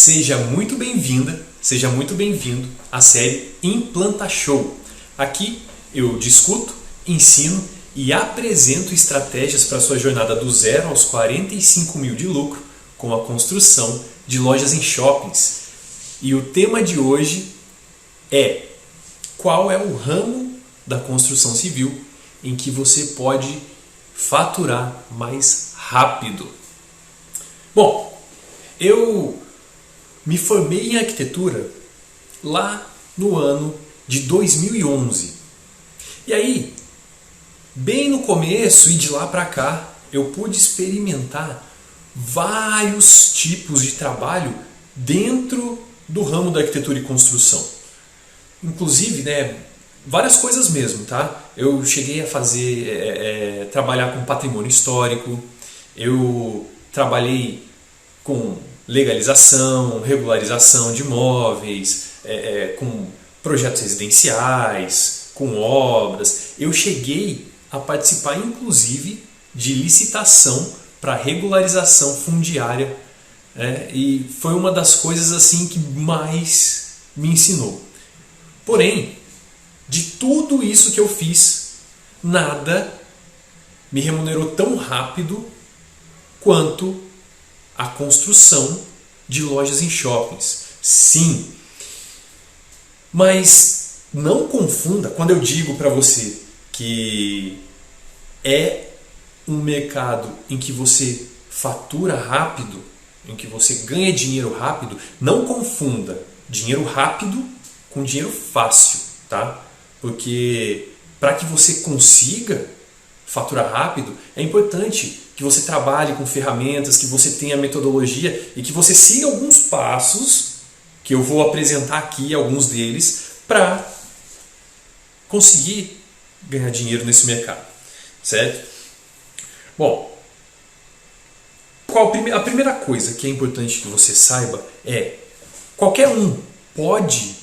Seja muito bem-vinda, seja muito bem-vindo à série Implanta Show. Aqui eu discuto, ensino e apresento estratégias para a sua jornada do 0 aos 45 mil de lucro com a construção de lojas em shoppings. E o tema de hoje é: qual é o ramo da construção civil em que você pode faturar mais rápido? Bom, eu me formei em arquitetura lá no ano de 2011. E aí, bem no começo e de lá para cá, eu pude experimentar vários tipos de trabalho dentro do ramo da arquitetura e construção. Inclusive, várias coisas mesmo, tá? Eu cheguei a fazer, trabalhar com patrimônio histórico, eu trabalhei com legalização, regularização de imóveis, com projetos residenciais, com obras. Eu cheguei a participar, inclusive, de licitação para regularização fundiária, e foi uma das coisas assim que mais me ensinou. Porém, de tudo isso que eu fiz, nada me remunerou tão rápido quanto a construção de lojas em shoppings. Sim, mas não confunda quando eu digo para você que é um mercado em que você fatura rápido, em que você ganha dinheiro rápido. Não confunda dinheiro rápido com dinheiro fácil, tá? Porque para que você consiga faturar rápido, é importante que você trabalhe com ferramentas, que você tenha metodologia e que você siga alguns passos, que eu vou apresentar aqui, alguns deles, para conseguir ganhar dinheiro nesse mercado, certo? Bom, a primeira coisa que é importante que você saiba é: qualquer um pode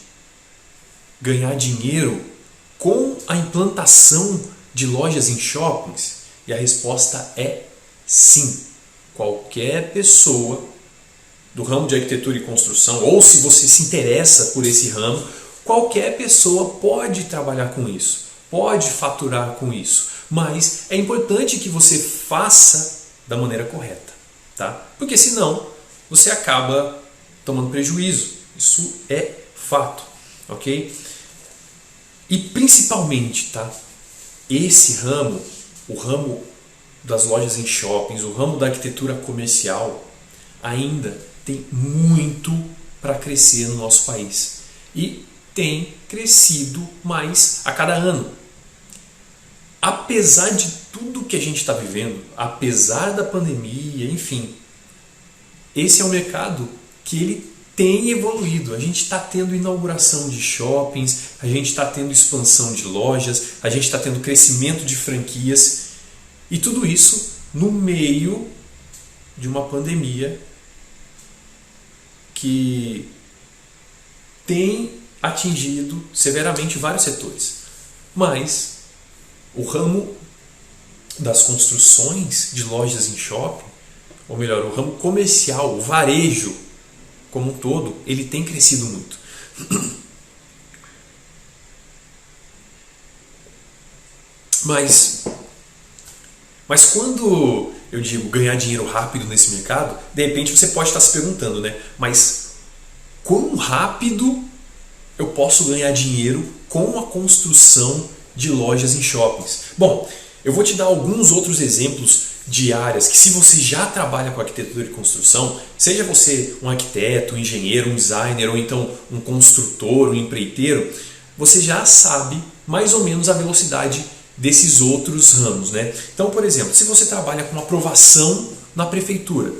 ganhar dinheiro com a implantação de lojas em shoppings? E a resposta é sim. Qualquer pessoa do ramo de arquitetura e construção, ou se você se interessa por esse ramo, qualquer pessoa pode trabalhar com isso, pode faturar com isso. Mas é importante que você faça da maneira correta, tá? Porque senão você acaba tomando prejuízo. Isso é fato, ok? E principalmente, tá? Esse ramo, o ramo das lojas em shoppings, o ramo da arquitetura comercial, ainda tem muito para crescer no nosso país. E tem crescido mais a cada ano. Apesar de tudo que a gente está vivendo, apesar da pandemia, enfim, esse é um mercado que ele tem evoluído. A gente está tendo inauguração de shoppings, a gente está tendo expansão de lojas, a gente está tendo crescimento de franquias, e tudo isso no meio de uma pandemia que tem atingido severamente vários setores. Mas o ramo das construções de lojas em shopping, ou melhor, o ramo comercial, o varejo como um todo, ele tem crescido muito. Mas quando eu digo ganhar dinheiro rápido nesse mercado, de repente você pode estar se perguntando, mas quão rápido eu posso ganhar dinheiro com a construção de lojas em shoppings? Bom, eu vou te dar alguns outros exemplos de áreas que, se você já trabalha com arquitetura e construção, seja você um arquiteto, um engenheiro, um designer, ou então um construtor, um empreiteiro, você já sabe mais ou menos a velocidade desses outros ramos, Então, por exemplo, se você trabalha com aprovação na prefeitura,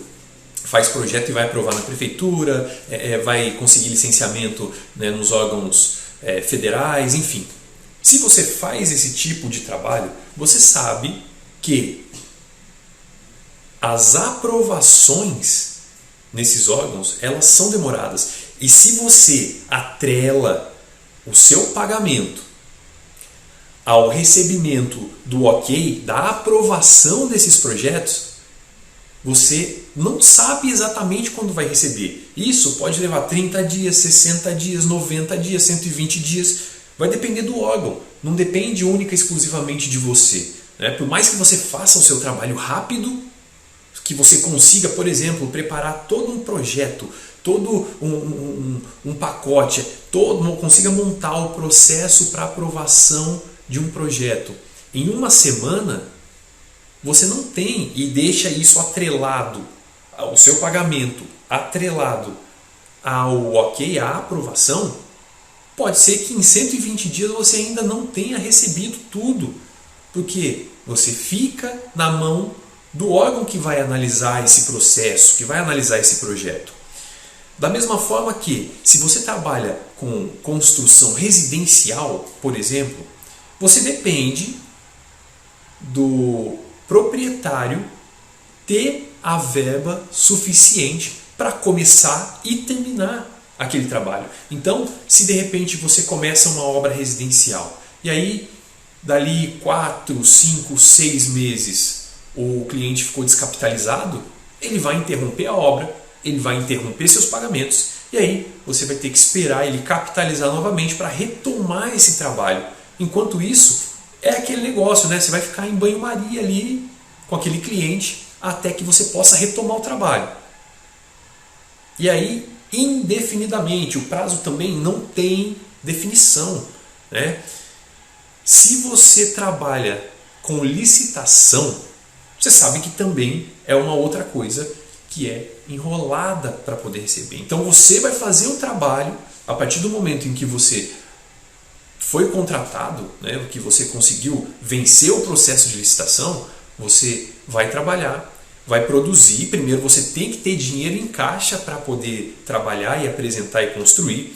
faz projeto e vai aprovar na prefeitura, vai conseguir licenciamento, nos órgãos federais, enfim. Se você faz esse tipo de trabalho, você sabe que as aprovações nesses órgãos, elas são demoradas. E se você atrela o seu pagamento ao recebimento do ok, da aprovação desses projetos, você não sabe exatamente quando vai receber. Isso pode levar 30 dias, 60 dias, 90 dias, 120 dias. Vai depender do órgão. Não depende única e exclusivamente de você. Por mais que você faça o seu trabalho rápido, que você consiga, por exemplo, preparar todo um projeto, todo um pacote, consiga montar o processo para aprovação de um projeto em uma semana, você não tem e deixa isso atrelado, o seu pagamento atrelado ao ok, à aprovação, pode ser que em 120 dias você ainda não tenha recebido tudo, porque você fica na mão do órgão que vai analisar esse processo, que vai analisar esse projeto. Da mesma forma que, se você trabalha com construção residencial, por exemplo, você depende do proprietário ter a verba suficiente para começar e terminar aquele trabalho. Então, se de repente você começa uma obra residencial e aí dali 4, 5, 6 meses o cliente ficou descapitalizado, ele vai interromper a obra, ele vai interromper seus pagamentos e aí você vai ter que esperar ele capitalizar novamente para retomar esse trabalho. Enquanto isso, é aquele negócio, né? Você vai ficar em banho-maria ali com aquele cliente até que você possa retomar o trabalho. E aí, indefinidamente, o prazo também não tem definição, né? Se você trabalha com licitação, você sabe que também é uma outra coisa que é enrolada para poder receber. Então você vai fazer o trabalho a partir do momento em que você foi contratado, né, que você conseguiu vencer o processo de licitação, você vai trabalhar, vai produzir. Primeiro você tem que ter dinheiro em caixa para poder trabalhar e apresentar e construir.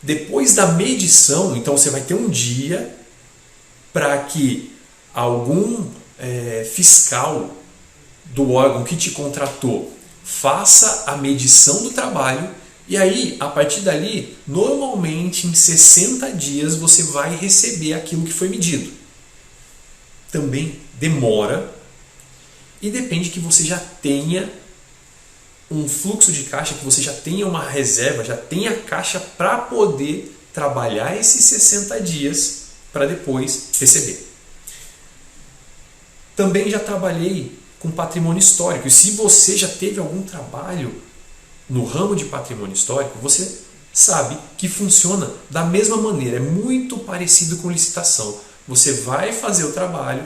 Depois da medição, então você vai ter um dia para que algum fiscal do órgão que te contratou faça a medição do trabalho e aí, a partir dali, normalmente em 60 dias você vai receber aquilo que foi medido. Também demora e depende que você já tenha um fluxo de caixa, que você já tenha uma reserva, já tenha caixa para poder trabalhar esses 60 dias para depois receber. Também já trabalhei com patrimônio histórico e se você já teve algum trabalho no ramo de patrimônio histórico, você sabe que funciona da mesma maneira, é muito parecido com licitação. Você vai fazer o trabalho,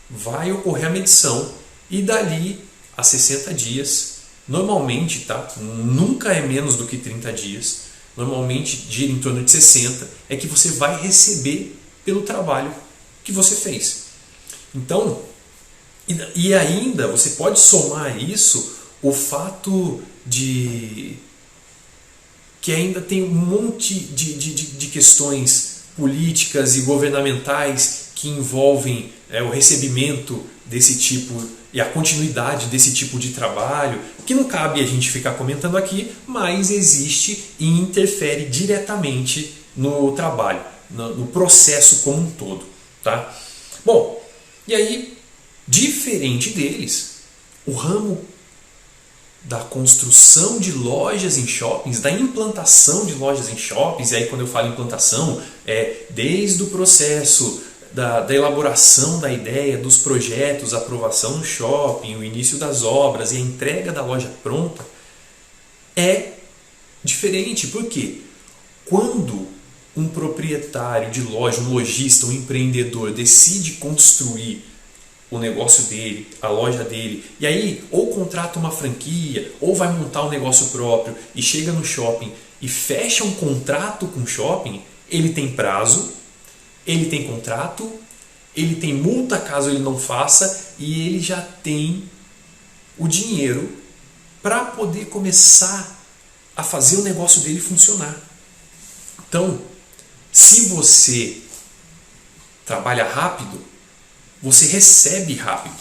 vai ocorrer a medição e dali a 60 dias, normalmente, nunca é menos do que 30 dias, normalmente gira em torno de 60, é que você vai receber pelo trabalho que você fez. Então, e ainda você pode somar a isso o fato de que ainda tem um monte de questões políticas e governamentais que envolvem o recebimento desse tipo e a continuidade desse tipo de trabalho, que não cabe a gente ficar comentando aqui, mas existe e interfere diretamente no trabalho, no processo como um todo. Tá? Bom, e aí, diferente deles, o ramo da construção de lojas em shoppings, da implantação de lojas em shoppings, e aí quando eu falo implantação, é desde o processo da elaboração da ideia, dos projetos, a aprovação no shopping, o início das obras e a entrega da loja pronta, é diferente. Por quê? Quando um proprietário de loja, um lojista, um empreendedor decide construir o negócio dele, a loja dele, e aí ou contrata uma franquia, ou vai montar um negócio próprio e chega no shopping e fecha um contrato com o shopping, ele tem prazo, ele tem contrato, ele tem multa caso ele não faça e ele já tem o dinheiro para poder começar a fazer o negócio dele funcionar. Então, se você trabalha rápido, você recebe rápido.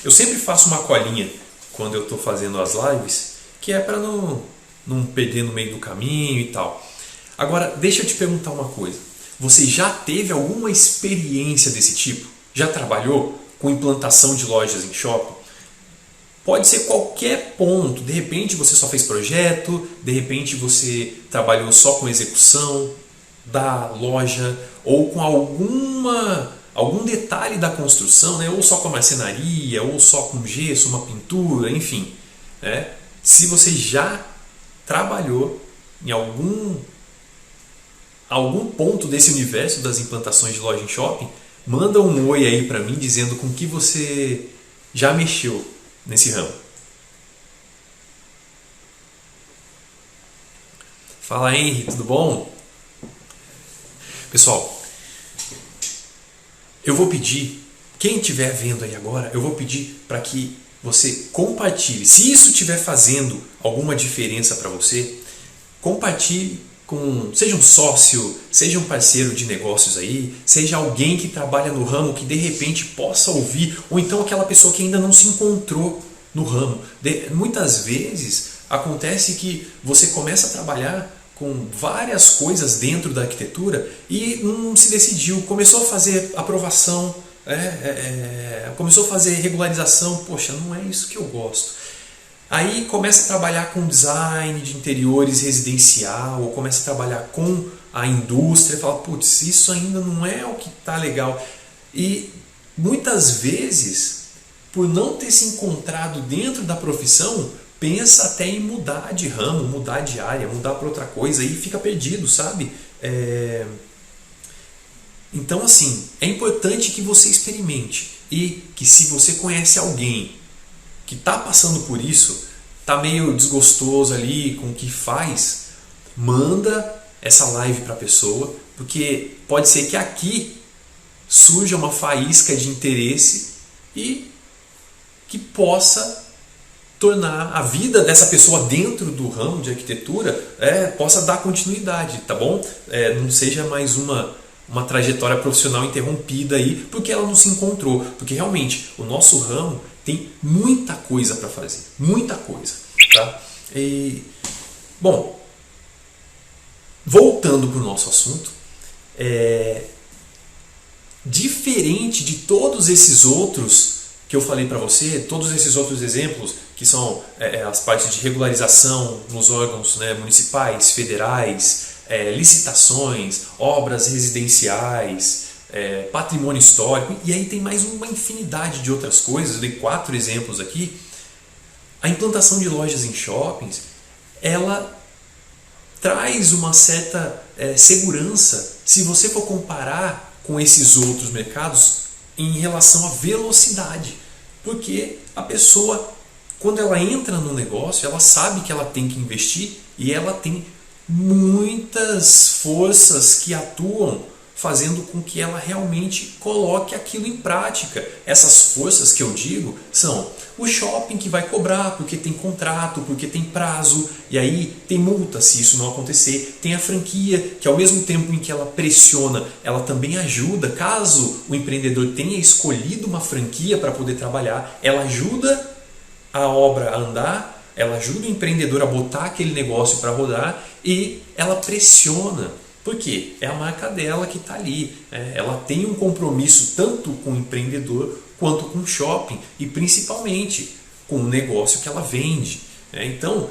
Eu sempre faço uma colinha quando eu estou fazendo as lives, que é para não perder no meio do caminho e tal. Agora, deixa eu te perguntar uma coisa. Você já teve alguma experiência desse tipo? Já trabalhou com implantação de lojas em shopping? Pode ser qualquer ponto. De repente você só fez projeto, de repente você trabalhou só com execução da loja ou com algum detalhe da construção, né? Ou só com a marcenaria, ou só com gesso, uma pintura, enfim. Né? Se você já trabalhou em algum ponto desse universo das implantações de loja em shopping, manda um oi aí para mim dizendo com que você já mexeu nesse ramo. Fala, Henry, tudo bom? Pessoal, eu vou pedir, quem estiver vendo aí agora, eu vou pedir para que você compartilhe. Se isso estiver fazendo alguma diferença para você, compartilhe seja um sócio, seja um parceiro de negócios aí, seja alguém que trabalha no ramo que de repente possa ouvir, ou então aquela pessoa que ainda não se encontrou no ramo. Muitas vezes acontece que você começa a trabalhar com várias coisas dentro da arquitetura e não se decidiu, começou a fazer aprovação, começou a fazer regularização, poxa, não é isso que eu gosto. Aí começa a trabalhar com design de interiores residencial, ou começa a trabalhar com a indústria e fala, putz, isso ainda não é o que está legal. E muitas vezes, por não ter se encontrado dentro da profissão, pensa até em mudar de ramo, mudar de área, mudar para outra coisa e fica perdido, sabe? Então, assim, é importante que você experimente e que se você conhece alguém que está passando por isso, está meio desgostoso ali com o que faz, manda essa live para a pessoa, porque pode ser que aqui surja uma faísca de interesse e que possa tornar a vida dessa pessoa dentro do ramo de arquitetura, possa dar continuidade, tá bom? Não seja mais uma trajetória profissional interrompida aí porque ela não se encontrou, porque realmente o nosso ramo tem muita coisa para fazer, muita coisa, tá? Bom, voltando para o nosso assunto, diferente de todos esses outros que eu falei para você, todos esses outros exemplos que são as partes de regularização nos órgãos, né, municipais, federais, licitações, obras residenciais, patrimônio histórico, e aí tem mais uma infinidade de outras coisas. Eu dei 4 exemplos aqui. A implantação de lojas em shoppings, ela traz uma certa segurança se você for comparar com esses outros mercados em relação à velocidade, porque a pessoa, quando ela entra no negócio, ela sabe que ela tem que investir e ela tem muitas forças que atuam fazendo com que ela realmente coloque aquilo em prática. Essas forças que eu digo são o shopping, que vai cobrar porque tem contrato, porque tem prazo, e aí tem multa se isso não acontecer. Tem a franquia, que ao mesmo tempo em que ela pressiona, ela também ajuda. Caso o empreendedor tenha escolhido uma franquia para poder trabalhar, ela ajuda a obra a andar, ela ajuda o empreendedor a botar aquele negócio para rodar e ela pressiona. Por quê? É a marca dela que está ali. Ela tem um compromisso tanto com o empreendedor quanto com o shopping e principalmente com o negócio que ela vende. Então,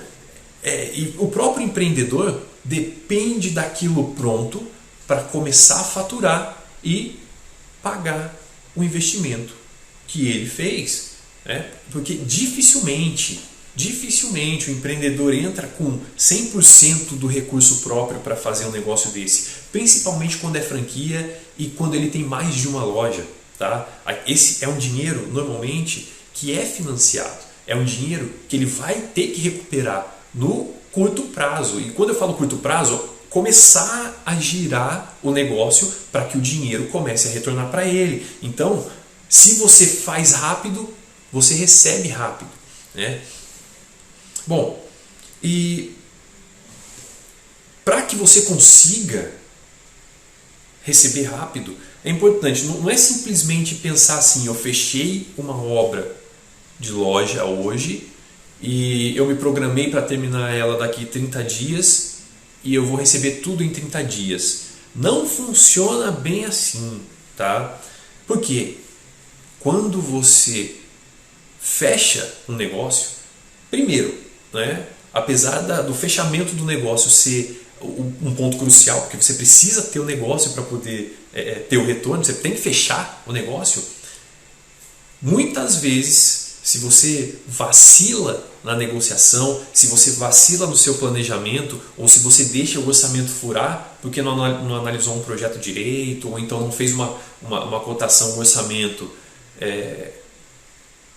e o próprio empreendedor depende daquilo pronto para começar a faturar e pagar o investimento que ele fez. Porque dificilmente o empreendedor entra com 100% do recurso próprio para fazer um negócio desse, principalmente quando é franquia e quando ele tem mais de uma loja, tá? Esse é um dinheiro normalmente que é financiado, é um dinheiro que ele vai ter que recuperar no curto prazo. E quando eu falo curto prazo, começar a girar o negócio para que o dinheiro comece a retornar para ele. Então, se você faz rápido, você recebe rápido, né? Bom, e para que você consiga receber rápido, é importante, não é simplesmente pensar assim, eu fechei uma obra de loja hoje e eu me programei para terminar ela daqui 30 dias e eu vou receber tudo em 30 dias. Não funciona bem assim, tá? Por quê? quando você fecha um negócio, primeiro, né, apesar do fechamento do negócio ser um ponto crucial, porque você precisa ter o negócio para poder ter o retorno, você tem que fechar o negócio. Muitas vezes, se você vacila na negociação, se você vacila no seu planejamento, ou se você deixa o orçamento furar porque não analisou um projeto direito, ou então não fez uma cotação, um orçamento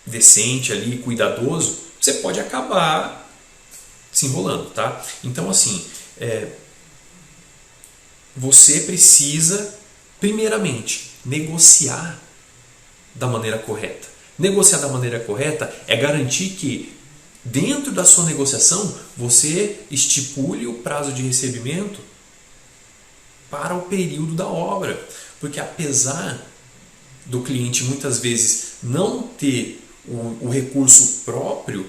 decente ali, cuidadoso, você pode acabar se enrolando, tá? Então, assim, você precisa, primeiramente, negociar da maneira correta. Negociar da maneira correta é garantir que, dentro da sua negociação, você estipule o prazo de recebimento para o período da obra. Porque apesar do cliente muitas vezes não ter o recurso próprio,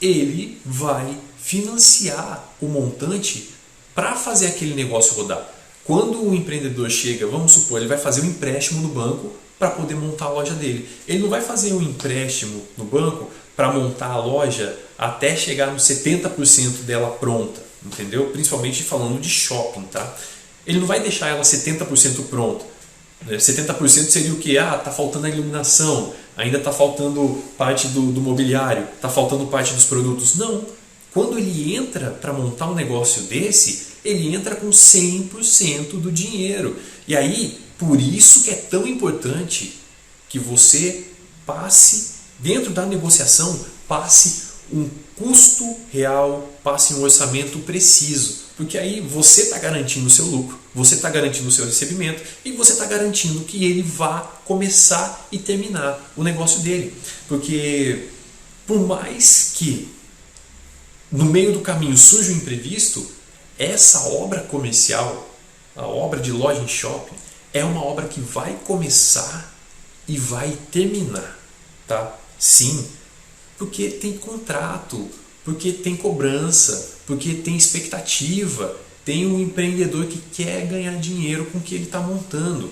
ele vai financiar o montante para fazer aquele negócio rodar. Quando o empreendedor chega, vamos supor, ele vai fazer um empréstimo no banco para poder montar a loja dele. Ele não vai fazer um empréstimo no banco para montar a loja até chegar nos 70% dela pronta, entendeu? Principalmente falando de shopping, tá? Ele não vai deixar ela 70% pronta. 70% seria o que? Tá faltando a iluminação, ainda está faltando parte do mobiliário, está faltando parte dos produtos. Não. Quando ele entra para montar um negócio desse, ele entra com 100% do dinheiro. E aí, por isso que é tão importante que você passe, dentro da negociação, passe um custo real, passe um orçamento preciso. Porque aí você está garantindo o seu lucro, você está garantindo o seu recebimento e você está garantindo que ele vá começar e terminar o negócio dele. Porque por mais que no meio do caminho surja um imprevisto, essa obra comercial, a obra de loja em shopping, é uma obra que vai começar e vai terminar, tá? Sim, porque tem contrato, porque tem cobrança, porque tem expectativa, tem um empreendedor que quer ganhar dinheiro com o que ele está montando,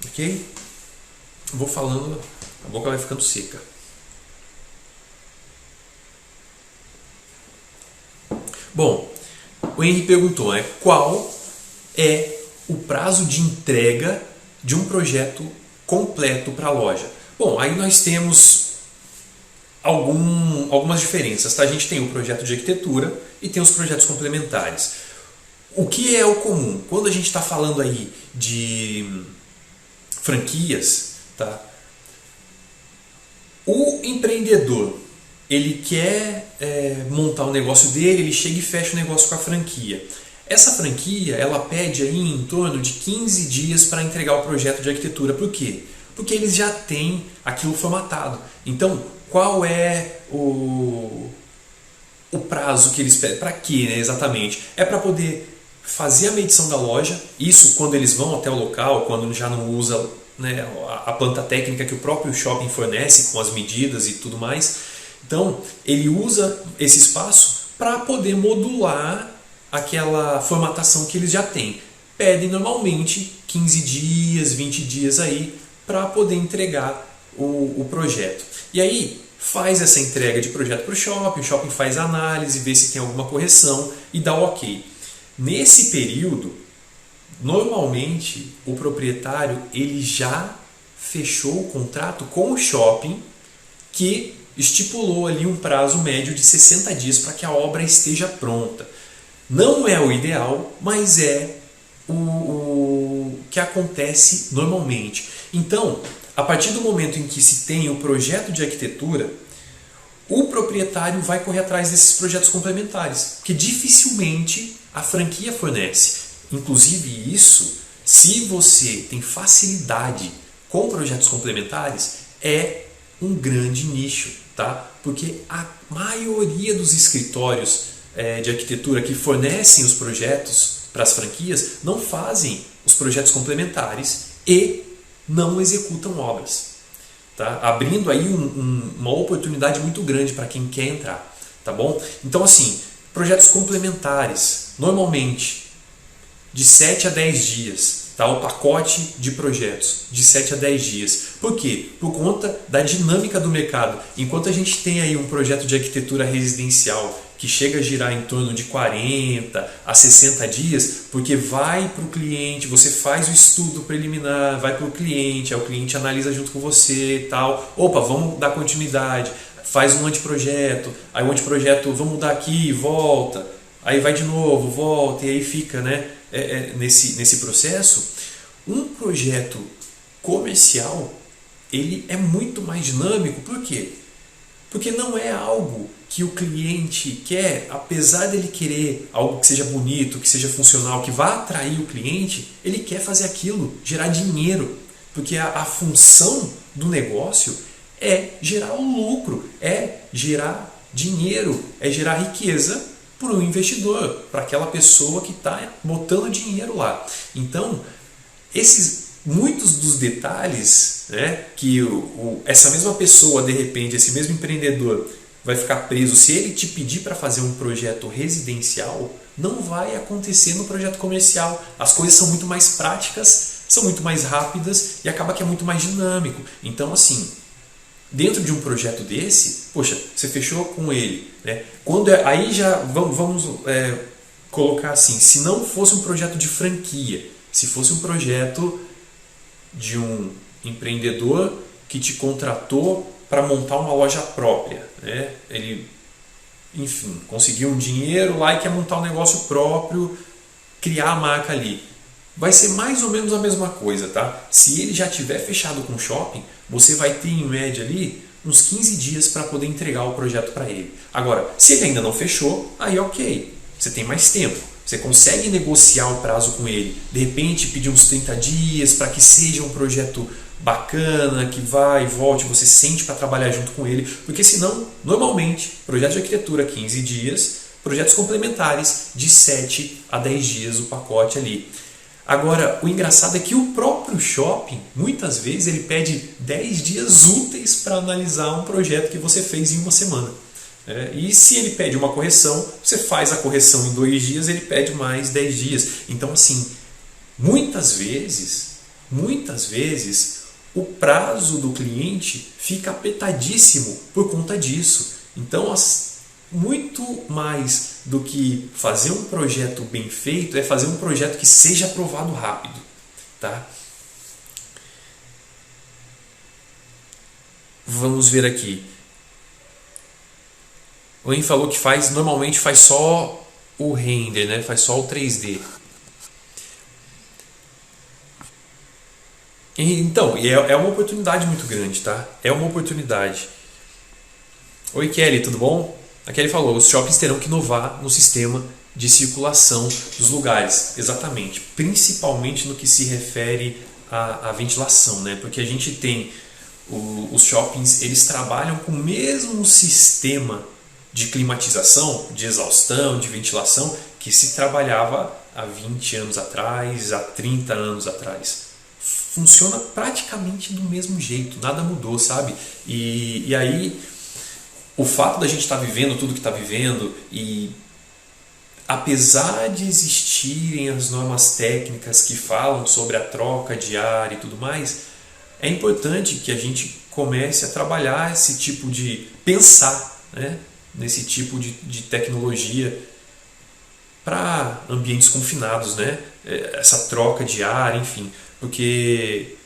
ok? Vou falando, a boca vai ficando seca. Bom, o Henry perguntou, qual é o prazo de entrega de um projeto completo para a loja? Bom, aí nós temos algumas diferenças, tá? A gente tem o projeto de arquitetura e tem os projetos complementares. O que é o comum? Quando a gente está falando aí de franquias, tá? O empreendedor, ele quer montar o negócio dele, ele chega e fecha o negócio com a franquia. Essa franquia, ela pede aí em torno de 15 dias para entregar o projeto de arquitetura. Por quê? Porque eles já têm aquilo formatado. Então, qual é o prazo que eles pedem? Para quê, né, exatamente? É para poder fazer a medição da loja, isso quando eles vão até o local, quando já não usa, né, a planta técnica que o próprio shopping fornece com as medidas e tudo mais. Então, ele usa esse espaço para poder modular aquela formatação que eles já têm. Pedem normalmente 15 dias, 20 dias aí para poder entregar o projeto. E aí faz essa entrega de projeto para o shopping faz a análise, vê se tem alguma correção e dá o ok. Nesse período, normalmente o proprietário ele já fechou o contrato com o shopping que estipulou ali um prazo médio de 60 dias para que a obra esteja pronta. Não é o ideal, mas é o que acontece normalmente. Então, a partir do momento em que se tem o projeto de arquitetura, o proprietário vai correr atrás desses projetos complementares, porque dificilmente a franquia fornece. Inclusive isso, se você tem facilidade com projetos complementares, é um grande nicho, tá? Porque a maioria dos escritórios de arquitetura que fornecem os projetos para as franquias não fazem os projetos complementares e não executam obras, tá? Abrindo aí uma oportunidade muito grande para quem quer entrar, tá bom? Então assim, projetos complementares, normalmente de 7 a 10 dias, tá? O pacote de projetos de 7 a 10 dias. Por quê? Por conta da dinâmica do mercado. Enquanto a gente tem aí um projeto de arquitetura residencial que chega a girar em torno de 40 a 60 dias, porque vai para o cliente, você faz o estudo preliminar, vai para o cliente, aí o cliente analisa junto com você e tal. Opa, vamos dar continuidade, faz um anteprojeto, aí o anteprojeto, vamos mudar aqui, volta, aí vai de novo, volta, e aí fica, né, nesse processo. Um projeto comercial, ele é muito mais dinâmico. Por quê? Porque não é algo que o cliente quer, apesar dele querer algo que seja bonito, que seja funcional, que vá atrair o cliente, ele quer fazer aquilo, gerar dinheiro. Porque a função do negócio é gerar um lucro, é gerar dinheiro, é gerar riqueza para o investidor, para aquela pessoa que está botando dinheiro lá. Então, muitos dos detalhes, né, que essa mesma pessoa, de repente, esse mesmo empreendedor vai ficar preso, se ele te pedir para fazer um projeto residencial, não vai acontecer no projeto comercial. As coisas são muito mais práticas, são muito mais rápidas e acaba que é muito mais dinâmico. Então, assim, dentro de um projeto desse, poxa, você fechou com ele, né? Aí já vamos colocar assim, se não fosse um projeto de franquia, se fosse um projeto de um empreendedor que te contratou para montar uma loja própria, né? Ele, enfim, conseguiu um dinheiro lá e quer montar um negócio próprio, criar a marca ali. Vai ser mais ou menos a mesma coisa, tá? Se ele já tiver fechado com o shopping, você vai ter em média ali uns 15 dias para poder entregar o projeto para ele. Agora, se ele ainda não fechou, aí ok, você tem mais tempo. Você consegue negociar o prazo com ele. De repente, pedir uns 30 dias para que seja um projeto bacana, que vai e volte, você sente para trabalhar junto com ele. Porque senão, normalmente, projeto de arquitetura 15 dias, projetos complementares de 7 a 10 dias o pacote ali. Agora, o engraçado é que o próprio shopping, muitas vezes, ele pede 10 dias úteis para analisar um projeto que você fez em uma semana. E se ele pede uma correção, você faz a correção em 2 dias, ele pede mais 10 dias. Então, assim, muitas vezes, o prazo do cliente fica apertadíssimo por conta disso. Então, muito mais do que fazer um projeto bem feito, é fazer um projeto que seja aprovado rápido. Tá? Vamos ver aqui. O Wayne falou que normalmente faz só o render, né? Faz só o 3D. Então, é uma oportunidade muito grande, tá? É uma oportunidade. Oi, Kelly, tudo bom? A Kelly falou, os shoppings terão que inovar no sistema de circulação dos lugares. Exatamente. Principalmente no que se refere à ventilação, né? Porque a gente tem os shoppings, eles trabalham com o mesmo sistema de climatização, de exaustão, de ventilação que se trabalhava há 20 anos atrás, há 30 anos atrás. Funciona praticamente do mesmo jeito, nada mudou, sabe? E aí, o fato da gente estar vivendo tudo que está vivendo e apesar de existirem as normas técnicas que falam sobre a troca de ar e tudo mais, é importante que a gente comece a trabalhar esse tipo de pensar, né, nesse tipo de tecnologia para ambientes confinados, né? Essa troca de ar, enfim, porque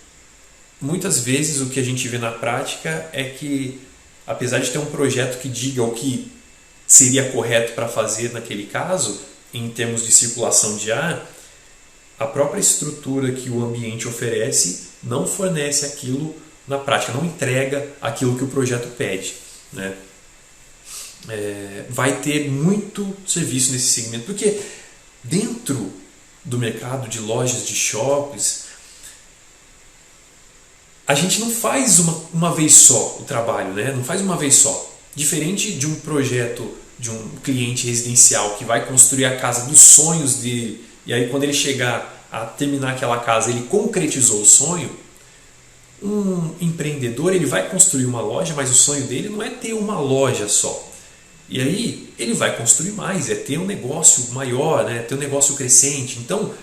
muitas vezes o que a gente vê na prática é que, apesar de ter um projeto que diga o que seria correto para fazer naquele caso, em termos de circulação de ar, a própria estrutura que o ambiente oferece não fornece aquilo na prática, não entrega aquilo que o projeto pede, né? Vai ter muito serviço nesse segmento, porque dentro do mercado de lojas, de shoppings, a gente não faz uma vez só o trabalho, né? Não faz uma vez só. Diferente de um projeto de um cliente residencial que vai construir a casa dos sonhos dele, e aí quando ele chegar a terminar aquela casa, ele concretizou o sonho. Um empreendedor, ele vai construir uma loja, mas o sonho dele não é ter uma loja só. E aí ele vai construir mais, é ter um negócio maior, né? Ter um negócio crescente. Então,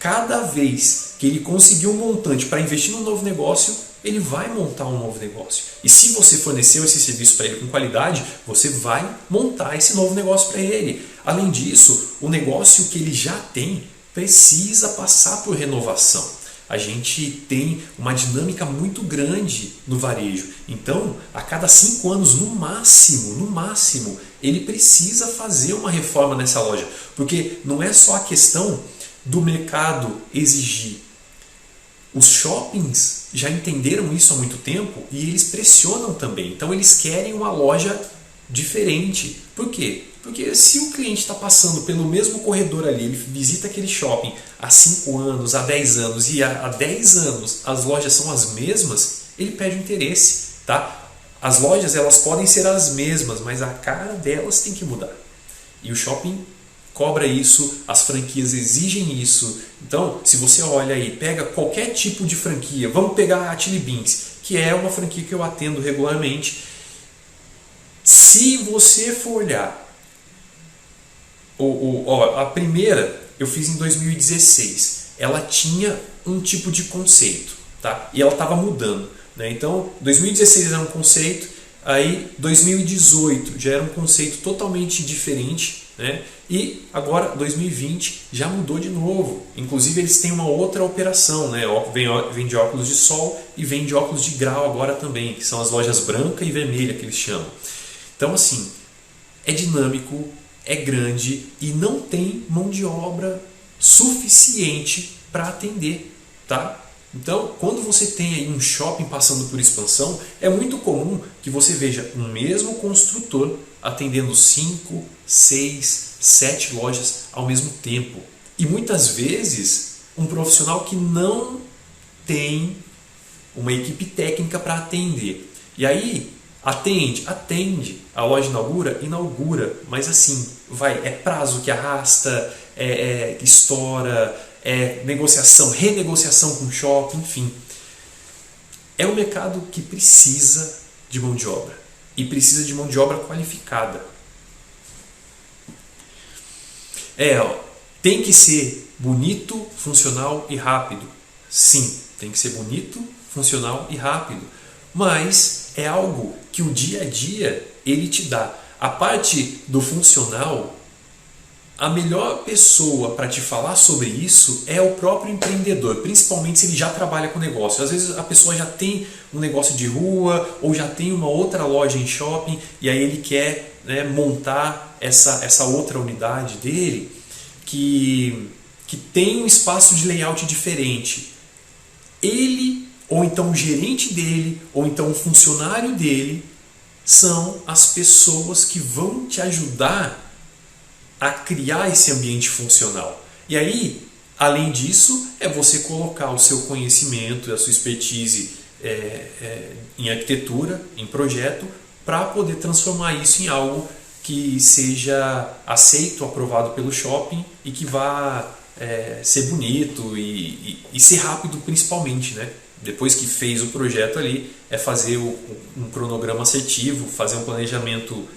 cada vez que ele conseguir um montante para investir num novo negócio, ele vai montar um novo negócio. E se você forneceu esse serviço para ele com qualidade, você vai montar esse novo negócio para ele. Além disso, o negócio que ele já tem precisa passar por renovação. A gente tem uma dinâmica muito grande no varejo. Então, a cada 5 anos, no máximo, ele precisa fazer uma reforma nessa loja. Porque não é só a questão do mercado exigir. Os shoppings já entenderam isso há muito tempo e eles pressionam também. Então eles querem uma loja diferente. Por quê? Porque se o cliente está passando pelo mesmo corredor ali, ele visita aquele shopping há 5 anos, há 10 anos e há 10 anos as lojas são as mesmas, ele perde o interesse. Tá? As lojas elas podem ser as mesmas, mas a cara delas tem que mudar. E o shopping cobra isso, as franquias exigem isso. Então, se você olha aí, pega qualquer tipo de franquia, vamos pegar a Chili Beans, que é uma franquia que eu atendo regularmente. Se você for olhar, a primeira eu fiz em 2016, ela tinha um tipo de conceito, tá? E ela estava mudando, né? Então, 2016 era um conceito, aí 2018 já era um conceito totalmente diferente, né? E agora 2020 já mudou de novo. Inclusive eles têm uma outra operação, né? Vende óculos de sol e vende óculos de grau agora também, que são as lojas branca e vermelha que eles chamam. Então assim, é dinâmico, é grande e não tem mão de obra suficiente para atender, tá? Então, quando você tem aí um shopping passando por expansão, é muito comum que você veja um mesmo construtor atendendo 5, 6, 7 lojas ao mesmo tempo. E muitas vezes, um profissional que não tem uma equipe técnica para atender. E aí, atende. A loja inaugura. Mas assim, é prazo que arrasta, estoura, negociação, renegociação com o shopping, enfim. É um mercado que precisa de mão de obra. E precisa de mão de obra qualificada. Tem que ser bonito, funcional e rápido. Sim, tem que ser bonito, funcional e rápido. Mas é algo que o dia a dia ele te dá. A parte do funcional, a melhor pessoa para te falar sobre isso é o próprio empreendedor, principalmente se ele já trabalha com negócio. Às vezes a pessoa já tem um negócio de rua ou já tem uma outra loja em shopping e aí ele quer, né, montar essa outra unidade dele que tem um espaço de layout diferente. Ele, ou então o gerente dele, ou então o funcionário dele, são as pessoas que vão te ajudar a criar esse ambiente funcional. E aí, além disso, é você colocar o seu conhecimento, a sua expertise em arquitetura, em projeto, para poder transformar isso em algo que seja aceito, aprovado pelo shopping e que vá ser bonito e ser rápido principalmente, né? Depois que fez o projeto ali, é fazer um cronograma assertivo, fazer um planejamento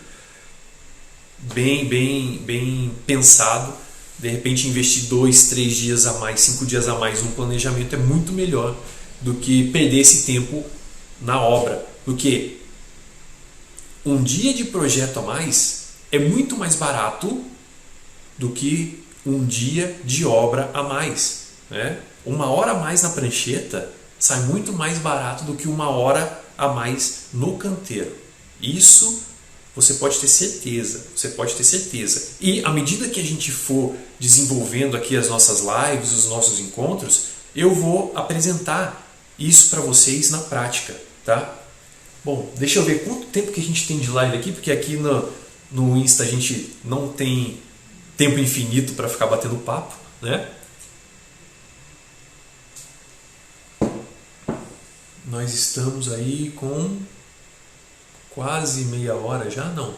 bem pensado. De repente investir 2, 3 dias a mais, 5 dias a mais no planejamento é muito melhor do que perder esse tempo na obra. Porque um dia de projeto a mais é muito mais barato do que um dia de obra a mais, né? 1 hora a mais na prancheta sai muito mais barato do que 1 hora a mais no canteiro. Isso você pode ter certeza, E à medida que a gente for desenvolvendo aqui as nossas lives, os nossos encontros, eu vou apresentar isso para vocês na prática, tá? Bom, deixa eu ver quanto tempo que a gente tem de live aqui, porque aqui no Insta a gente não tem tempo infinito para ficar batendo papo, né? Nós estamos aí com quase meia hora já, não?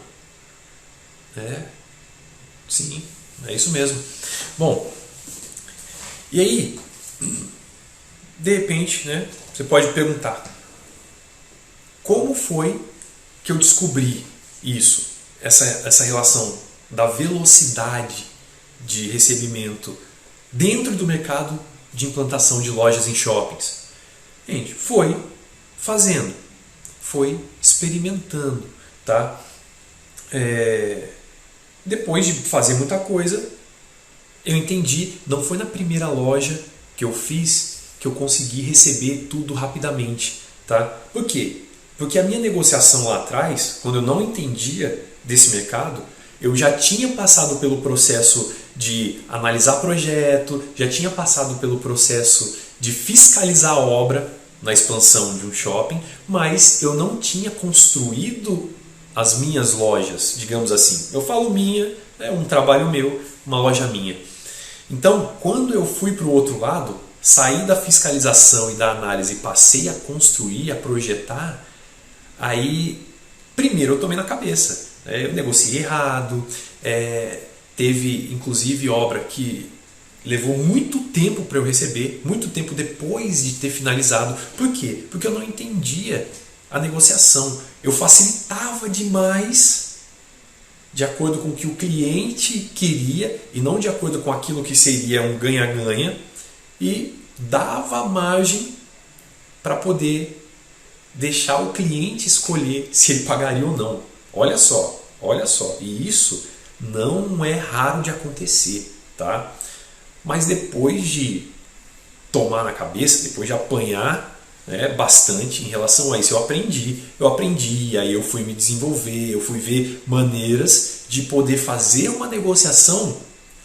Sim, é isso mesmo. Bom, e aí, de repente, né, você pode perguntar, como foi que eu descobri isso, essa relação da velocidade de recebimento dentro do mercado de implantação de lojas em shoppings? Gente, foi fazendo, foi experimentando, tá? Depois de fazer muita coisa, eu entendi, não foi na primeira loja que eu fiz que eu consegui receber tudo rapidamente, tá? Por quê? Porque a minha negociação lá atrás, quando eu não entendia desse mercado, eu já tinha passado pelo processo de analisar projeto, já tinha passado pelo processo de fiscalizar a obra na expansão de um shopping, mas eu não tinha construído as minhas lojas, digamos assim. Eu falo minha, é um trabalho meu, uma loja minha. Então, quando eu fui para o outro lado, saí da fiscalização e da análise e passei a construir, a projetar, aí, primeiro eu tomei na cabeça. Eu negociei errado, teve inclusive obra que levou muito tempo para eu receber, muito tempo depois de ter finalizado. Por quê? Porque eu não entendia a negociação. Eu facilitava demais de acordo com o que o cliente queria e não de acordo com aquilo que seria um ganha-ganha, e dava margem para poder deixar o cliente escolher se ele pagaria ou não. Olha só, e isso não é raro de acontecer, tá? Mas depois de tomar na cabeça, depois de apanhar bastante em relação a isso, eu aprendi, aí eu fui me desenvolver, eu fui ver maneiras de poder fazer uma negociação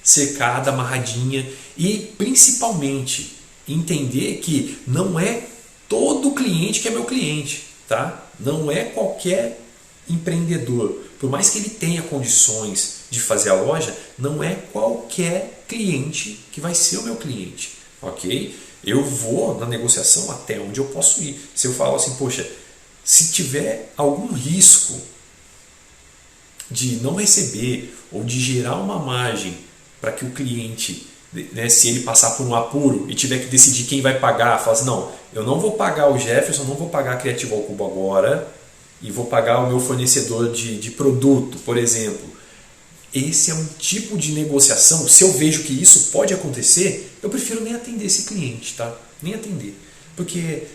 cercada, amarradinha, e principalmente entender que não é todo cliente que é meu cliente, tá? Não é qualquer empreendedor, por mais que ele tenha condições de fazer a loja, não é qualquer cliente que vai ser o meu cliente, ok? Eu vou na negociação até onde eu posso ir. Se eu falo assim, poxa, se tiver algum risco de não receber ou de gerar uma margem para que o cliente, se ele passar por um apuro e tiver que decidir quem vai pagar, fala assim, não, eu não vou pagar o Jefferson, não vou pagar a Criativo ao Cubo agora e vou pagar o meu fornecedor de produto, por exemplo. Esse é um tipo de negociação, se eu vejo que isso pode acontecer, eu prefiro nem atender esse cliente, tá? Nem atender. Porque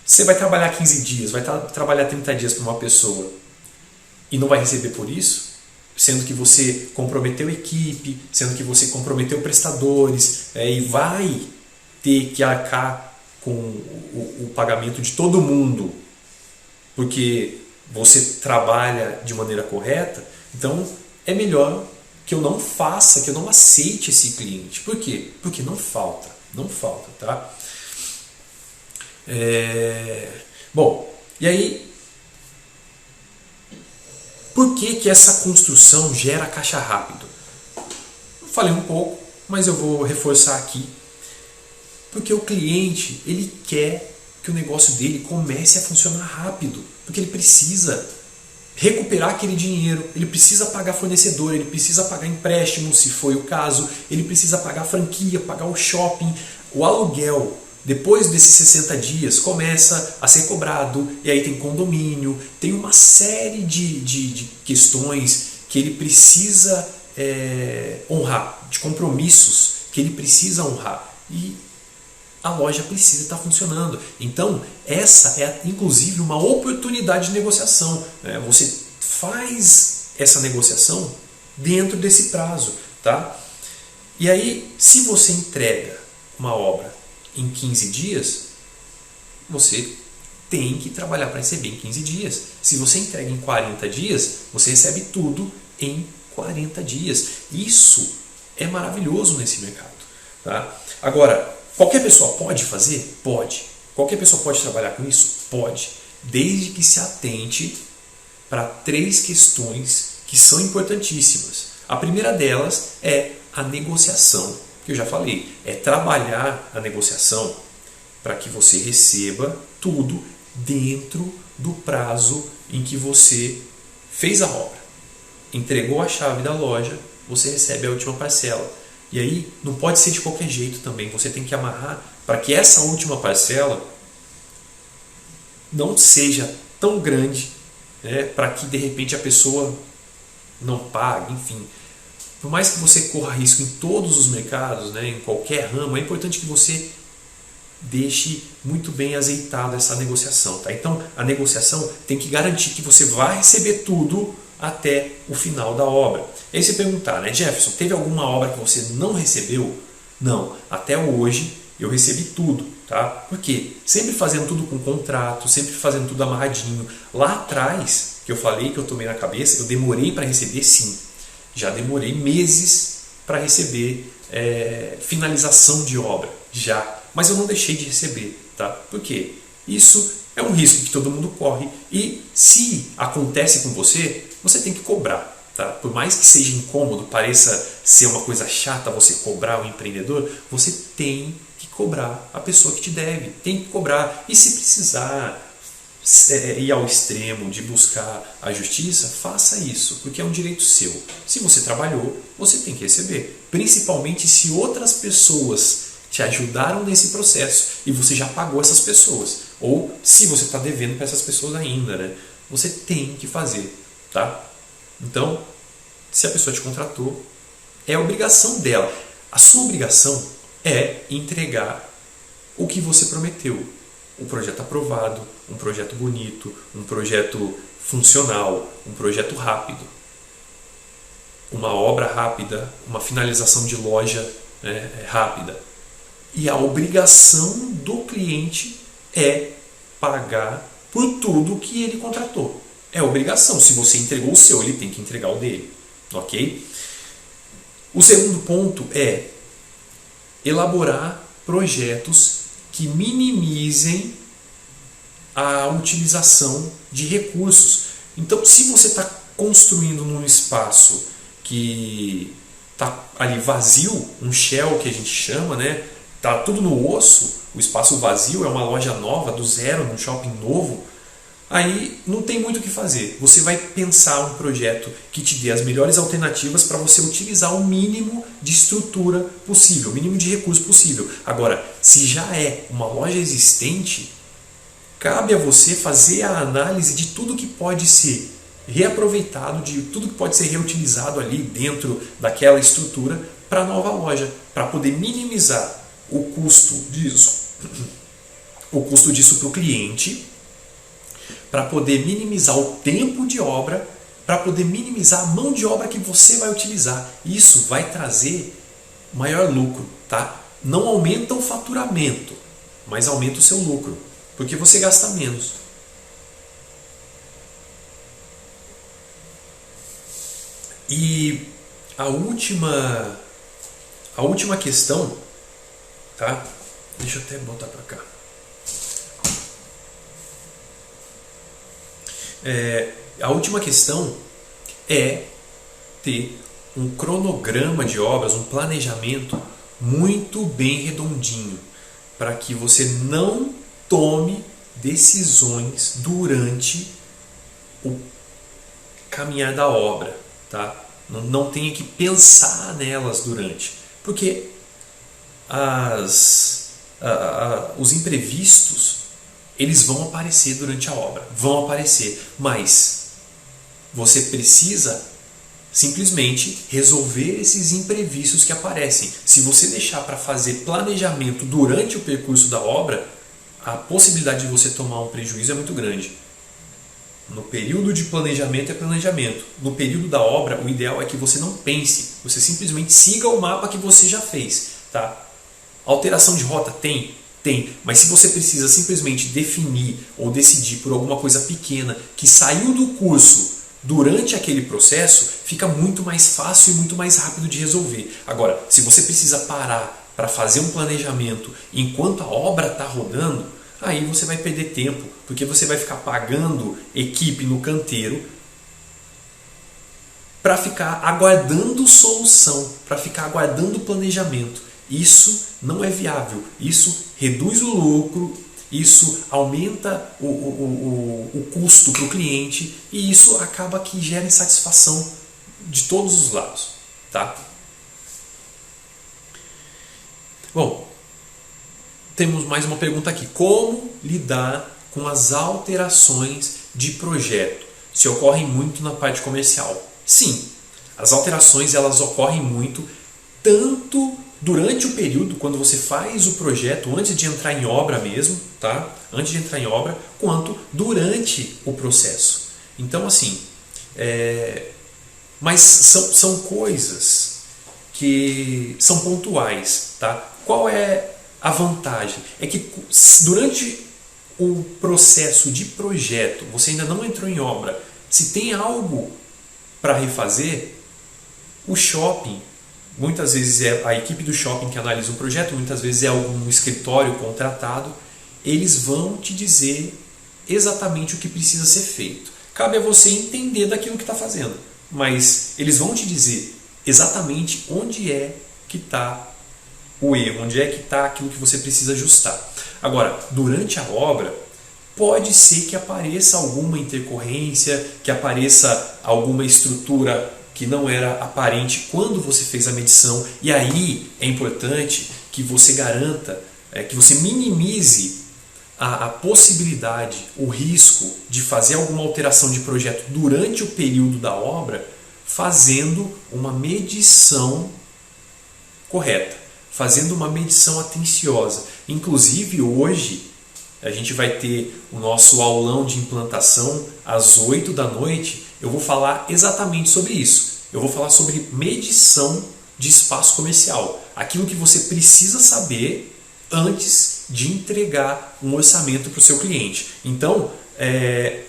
você vai trabalhar 15 dias, vai trabalhar 30 dias para uma pessoa e não vai receber por isso, sendo que você comprometeu equipe, sendo que você comprometeu prestadores, e vai ter que arcar com o pagamento de todo mundo, porque você trabalha de maneira correta. Então é melhor que eu não faça, que eu não aceite esse cliente. Por quê? Porque não falta, tá? Bom, e aí, por que essa construção gera caixa rápido? Eu falei um pouco, mas eu vou reforçar aqui. Porque o cliente, ele quer que o negócio dele comece a funcionar rápido, porque ele precisa recuperar aquele dinheiro, ele precisa pagar fornecedor, ele precisa pagar empréstimo, se foi o caso, ele precisa pagar franquia, pagar o shopping, o aluguel. Depois desses 60 dias começa a ser cobrado, e aí tem condomínio, tem uma série de questões que ele precisa honrar, de compromissos que ele precisa honrar, e a loja precisa estar funcionando. Então essa é inclusive uma oportunidade de negociação, você faz essa negociação dentro desse prazo, tá? E aí, se você entrega uma obra em 15 dias, você tem que trabalhar para receber em 15 dias. Se você entrega em 40 dias, você recebe tudo em 40 dias. Isso é maravilhoso nesse mercado, tá? Agora, qualquer pessoa pode fazer? Pode. Qualquer pessoa pode trabalhar com isso? Pode. Desde que se atente para 3 questões que são importantíssimas. A primeira delas é a negociação, que eu já falei. É trabalhar a negociação para que você receba tudo dentro do prazo em que você fez a obra. Entregou a chave da loja, você recebe a última parcela. E aí não pode ser de qualquer jeito também. Você tem que amarrar para que essa última parcela não seja tão grande, para que de repente a pessoa não pague, enfim. por mais que você corra risco em todos os mercados, né, em qualquer ramo, é importante que você deixe muito bem azeitada essa negociação. Tá? Então, a negociação tem que garantir que você vai receber tudo até o final da obra. E aí você perguntar, né, Jefferson, teve alguma obra que você não recebeu? Não, até hoje eu recebi tudo. Tá? Por quê? Sempre fazendo tudo com contrato, sempre fazendo tudo amarradinho. Lá atrás, que eu falei que eu tomei na cabeça, eu demorei para receber, sim. Já demorei meses para receber finalização de obra, já. Mas eu não deixei de receber, tá? Por quê? Isso é um risco que todo mundo corre e se acontece com você, você tem que cobrar, tá? Por mais que seja incômodo, pareça ser uma coisa chata você cobrar o empreendedor, você tem que cobrar a pessoa que te deve, tem que cobrar. E se precisar ir ao extremo de buscar a justiça, faça isso, porque é um direito seu. Se você trabalhou, você tem que receber, principalmente se outras pessoas te ajudaram nesse processo e você já pagou essas pessoas, ou se você está devendo para essas pessoas ainda, né? Você tem que fazer, tá? Então, se a pessoa te contratou, é obrigação dela. A sua obrigação é entregar o que você prometeu. Um projeto aprovado, um projeto bonito, um projeto funcional, um projeto rápido, uma obra rápida, uma finalização de loja rápida. E a obrigação do cliente é pagar por tudo que ele contratou. É obrigação. Se você entregou o seu, ele tem que entregar o dele. Ok? O segundo ponto é elaborar projetos que minimizem a utilização de recursos. Então, se você está construindo num espaço que está ali vazio, um shell que a gente chama, né? Tá tudo no osso, o espaço vazio, é uma loja nova, do zero, num shopping novo, aí não tem muito o que fazer. Você vai pensar um projeto que te dê as melhores alternativas para você utilizar o mínimo de estrutura possível, o mínimo de recurso possível. Agora, se já é uma loja existente, cabe a você fazer a análise de tudo que pode ser reaproveitado, de tudo que pode ser reutilizado ali dentro daquela estrutura para a nova loja, para poder minimizar o custo disso para o cliente, para poder minimizar o tempo de obra, para poder minimizar a mão de obra que você vai utilizar. Isso vai trazer maior lucro, tá? Não aumenta o faturamento, mas aumenta o seu lucro, porque você gasta menos. E a última questão, tá? Deixa eu até botar para cá. A última questão é ter um cronograma de obras, um planejamento muito bem redondinho, para que você não tome decisões durante o caminhar da obra, tá? Não tenha que pensar nelas durante, porque os imprevistos, eles vão aparecer durante a obra, vão aparecer, mas você precisa simplesmente resolver esses imprevistos que aparecem. Se você deixar para fazer planejamento durante o percurso da obra, a possibilidade de você tomar um prejuízo é muito grande. No período de planejamento é planejamento. No período da obra, o ideal é que você não pense, você simplesmente siga o mapa que você já fez, tá? Alteração de rota tem? Tem, mas se você precisa simplesmente definir ou decidir por alguma coisa pequena que saiu do curso durante aquele processo, fica muito mais fácil e muito mais rápido de resolver. Agora, se você precisa parar para fazer um planejamento enquanto a obra está rodando, aí você vai perder tempo, porque você vai ficar pagando equipe no canteiro para ficar aguardando solução, para ficar aguardando planejamento. Isso não é viável, isso reduz o lucro, isso aumenta o custo para o cliente e isso acaba que gera insatisfação de todos os lados, tá? Bom, temos mais uma pergunta aqui. Como lidar com as alterações de projeto? Se ocorrem muito na parte comercial. Sim, As alterações elas ocorrem muito tanto durante o período, quando você faz o projeto, antes de entrar em obra mesmo, tá? Antes de entrar em obra, quanto durante o processo. Então, assim, mas são coisas que são pontuais, tá? Qual é a vantagem? É que durante o processo de projeto, você ainda não entrou em obra, se tem algo para refazer, o shopping, muitas vezes é a equipe do shopping que analisa o projeto, muitas vezes é algum escritório contratado, eles vão te dizer exatamente o que precisa ser feito. Cabe a você entender daquilo que está fazendo, mas eles vão te dizer exatamente onde é que está o erro, onde é que está aquilo que você precisa ajustar. Agora, durante a obra, pode ser que apareça alguma intercorrência, que apareça alguma estrutura que não era aparente quando você fez a medição, e aí é importante que você garanta, que você minimize a possibilidade, o risco de fazer alguma alteração de projeto durante o período da obra, fazendo uma medição correta, fazendo uma medição atenciosa. Inclusive hoje a gente vai ter o nosso aulão de implantação às 8 da noite. Eu vou falar exatamente sobre isso. Eu vou falar sobre medição de espaço comercial. Aquilo que você precisa saber antes de entregar um orçamento para o seu cliente. Então,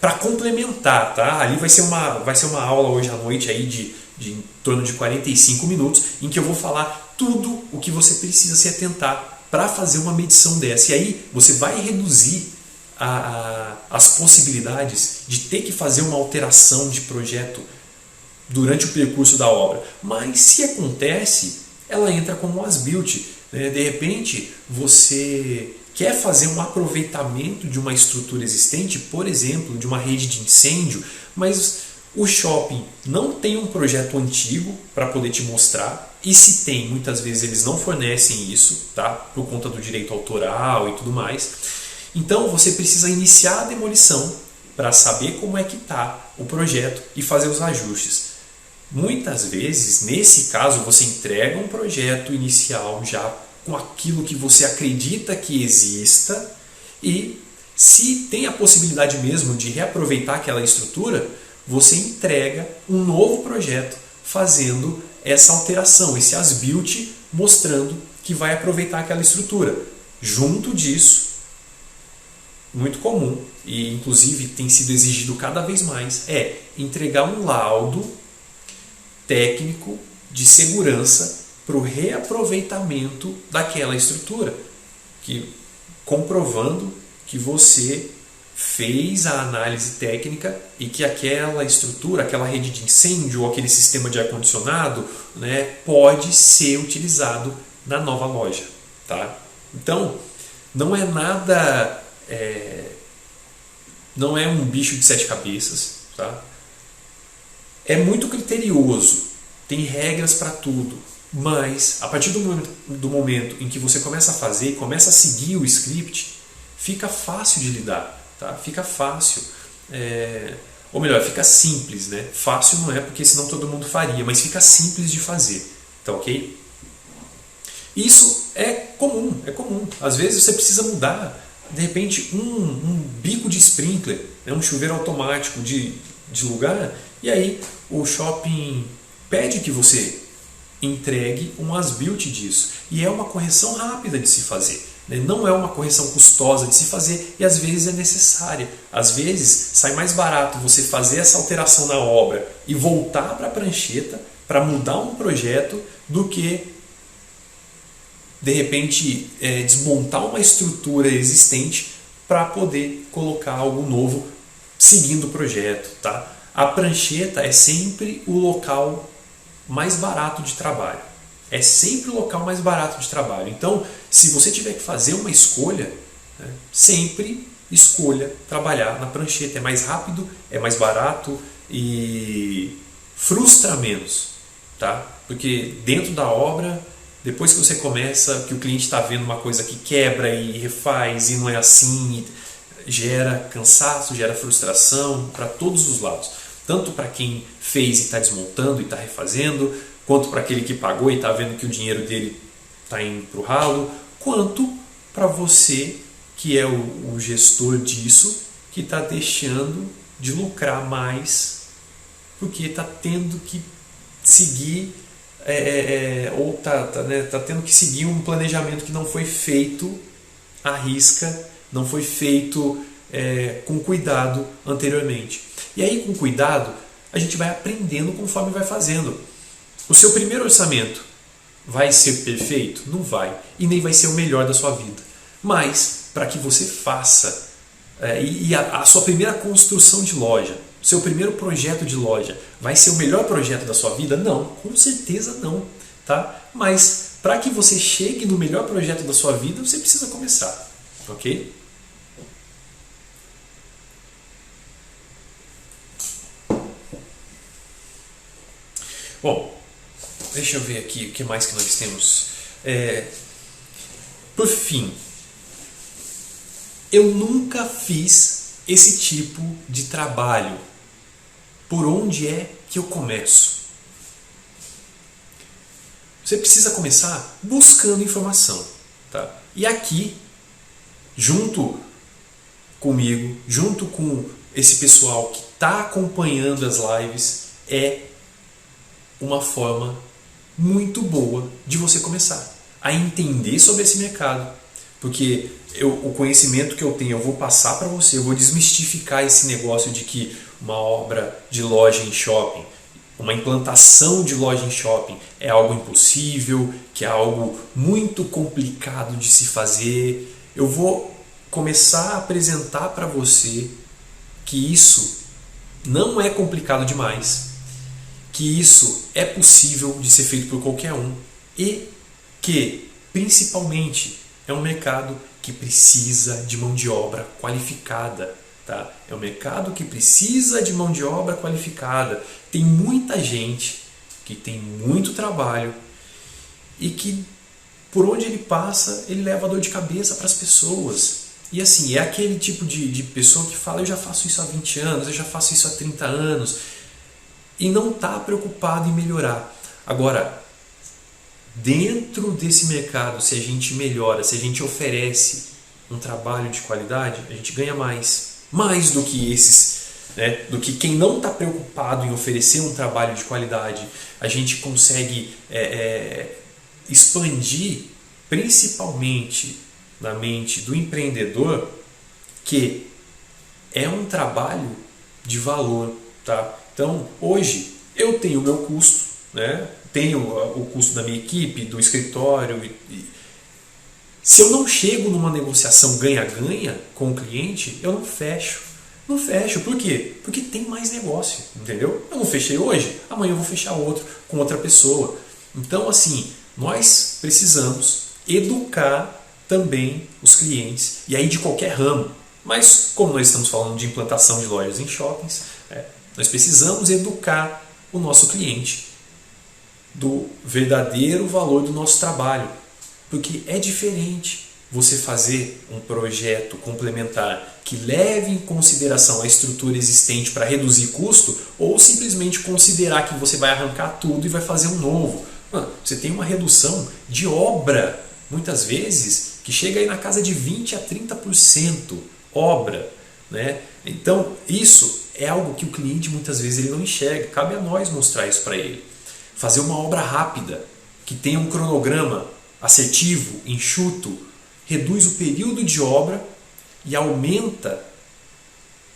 para complementar, tá? Ali vai ser uma aula hoje à noite aí de em torno de 45 minutos, em que eu vou falar tudo o que você precisa se atentar para fazer uma medição dessa. E aí você vai reduzir as possibilidades de ter que fazer uma alteração de projeto durante o percurso da obra. Mas se acontece, ela entra como as-built. De repente, você quer fazer um aproveitamento de uma estrutura existente, por exemplo, de uma rede de incêndio, mas o shopping não tem um projeto antigo para poder te mostrar, e se tem, muitas vezes eles não fornecem isso, tá? Por conta do direito autoral e tudo mais. Então você precisa iniciar a demolição para saber como é que está o projeto e fazer os ajustes. Muitas vezes, nesse caso, você entrega um projeto inicial já com aquilo que você acredita que exista, e se tem a possibilidade mesmo de reaproveitar aquela estrutura, você entrega um novo projeto fazendo essa alteração, esse as-built, mostrando que vai aproveitar aquela estrutura. Junto disso, muito comum, e inclusive tem sido exigido cada vez mais, é entregar um laudo técnico de segurança para o reaproveitamento daquela estrutura, comprovando que você fez a análise técnica e que aquela estrutura, aquela rede de incêndio ou aquele sistema de ar-condicionado, pode ser utilizado na nova loja. Tá? Então, não é nada... não é um bicho de 7 cabeças. Tá? É muito criterioso, tem regras para tudo, mas a partir do momento em que você começa a fazer, começa a seguir o script, fica fácil de lidar. Tá? Fica fácil, ou melhor, fica simples, né? Fácil não é, porque senão todo mundo faria, mas fica simples de fazer, tá ok? Isso é comum. Às vezes você precisa mudar, de repente, um bico de sprinkler, um chuveiro automático de lugar, e aí o shopping pede que você entregue um as-built disso, e é uma correção rápida de se fazer. Não é uma correção custosa de se fazer, e às vezes é necessária. Às vezes sai mais barato você fazer essa alteração na obra e voltar para a prancheta para mudar um projeto do que, de repente, desmontar uma estrutura existente para poder colocar algo novo seguindo o projeto. Tá? A prancheta é sempre o local mais barato de trabalho. É sempre o local mais barato de trabalho. Então, se você tiver que fazer uma escolha, sempre escolha trabalhar na prancheta. É mais rápido, é mais barato e frustra menos. Tá? Porque dentro da obra, depois que você começa, que o cliente está vendo uma coisa que quebra e refaz e não é assim, gera cansaço, gera frustração para todos os lados. tanto para quem fez e está desmontando e está refazendo, quanto para aquele que pagou e está vendo que o dinheiro dele está indo para o ralo, quanto para você que é o gestor disso, que está deixando de lucrar mais porque está tendo que seguir ou tá tendo que seguir um planejamento que não foi feito à risca, não foi feito com cuidado anteriormente. E aí, com cuidado, a gente vai aprendendo conforme vai fazendo. O seu primeiro orçamento vai ser perfeito? Não vai. E nem vai ser o melhor da sua vida. Mas, para que você faça, e a sua primeira construção de loja, o seu primeiro projeto de loja, vai ser o melhor projeto da sua vida? Não, com certeza não. Tá? Mas, para que você chegue no melhor projeto da sua vida, você precisa começar. Ok? Bom, deixa eu ver aqui o que mais que nós temos. Por fim, eu nunca fiz esse tipo de trabalho. Por onde é que eu começo? Você precisa começar buscando informação. Tá? E aqui, junto comigo, junto com esse pessoal que está acompanhando as lives, é uma forma muito boa de você começar a entender sobre esse mercado. Porque o conhecimento que eu tenho, eu vou passar para você, eu vou desmistificar esse negócio de que uma obra de loja em shopping, uma implantação de loja em shopping é algo impossível, que é algo muito complicado de se fazer. Eu vou começar a apresentar para você que isso não é complicado demais, que isso é possível de ser feito por qualquer um e que, principalmente, é um mercado que precisa de mão de obra qualificada. Tá? É um mercado que precisa de mão de obra qualificada. Tem muita gente que tem muito trabalho e que, por onde ele passa, ele leva dor de cabeça para as pessoas. E assim, é aquele tipo de pessoa que fala: eu já faço isso há 20 anos, eu já faço isso há 30 anos, e não está preocupado em melhorar. Agora, dentro desse mercado, se a gente melhora, se a gente oferece um trabalho de qualidade, a gente ganha mais do que esses, né? Do que quem não está preocupado em oferecer um trabalho de qualidade. A gente consegue expandir, principalmente na mente do empreendedor, que é um trabalho de valor. Tá? Então, hoje, eu tenho o meu custo, né? Tenho o custo da minha equipe, do escritório. Se eu não chego numa negociação ganha-ganha com o cliente, eu não fecho. Não fecho. Por quê? Porque tem mais negócio, entendeu? Eu não fechei hoje, amanhã eu vou fechar outro com outra pessoa. Então, assim, nós precisamos educar também os clientes, e aí de qualquer ramo. Mas, como nós estamos falando de implantação de lojas em shoppings, nós precisamos educar o nosso cliente do verdadeiro valor do nosso trabalho. Porque é diferente você fazer um projeto complementar que leve em consideração a estrutura existente para reduzir custo, ou simplesmente considerar que você vai arrancar tudo e vai fazer um novo. Você tem uma redução de obra, muitas vezes, que chega aí na casa de 20% a 30% obra. Né? Então, isso é algo que o cliente muitas vezes ele não enxerga. Cabe a nós mostrar isso para ele. Fazer uma obra rápida, que tenha um cronograma assertivo, enxuto, reduz o período de obra e aumenta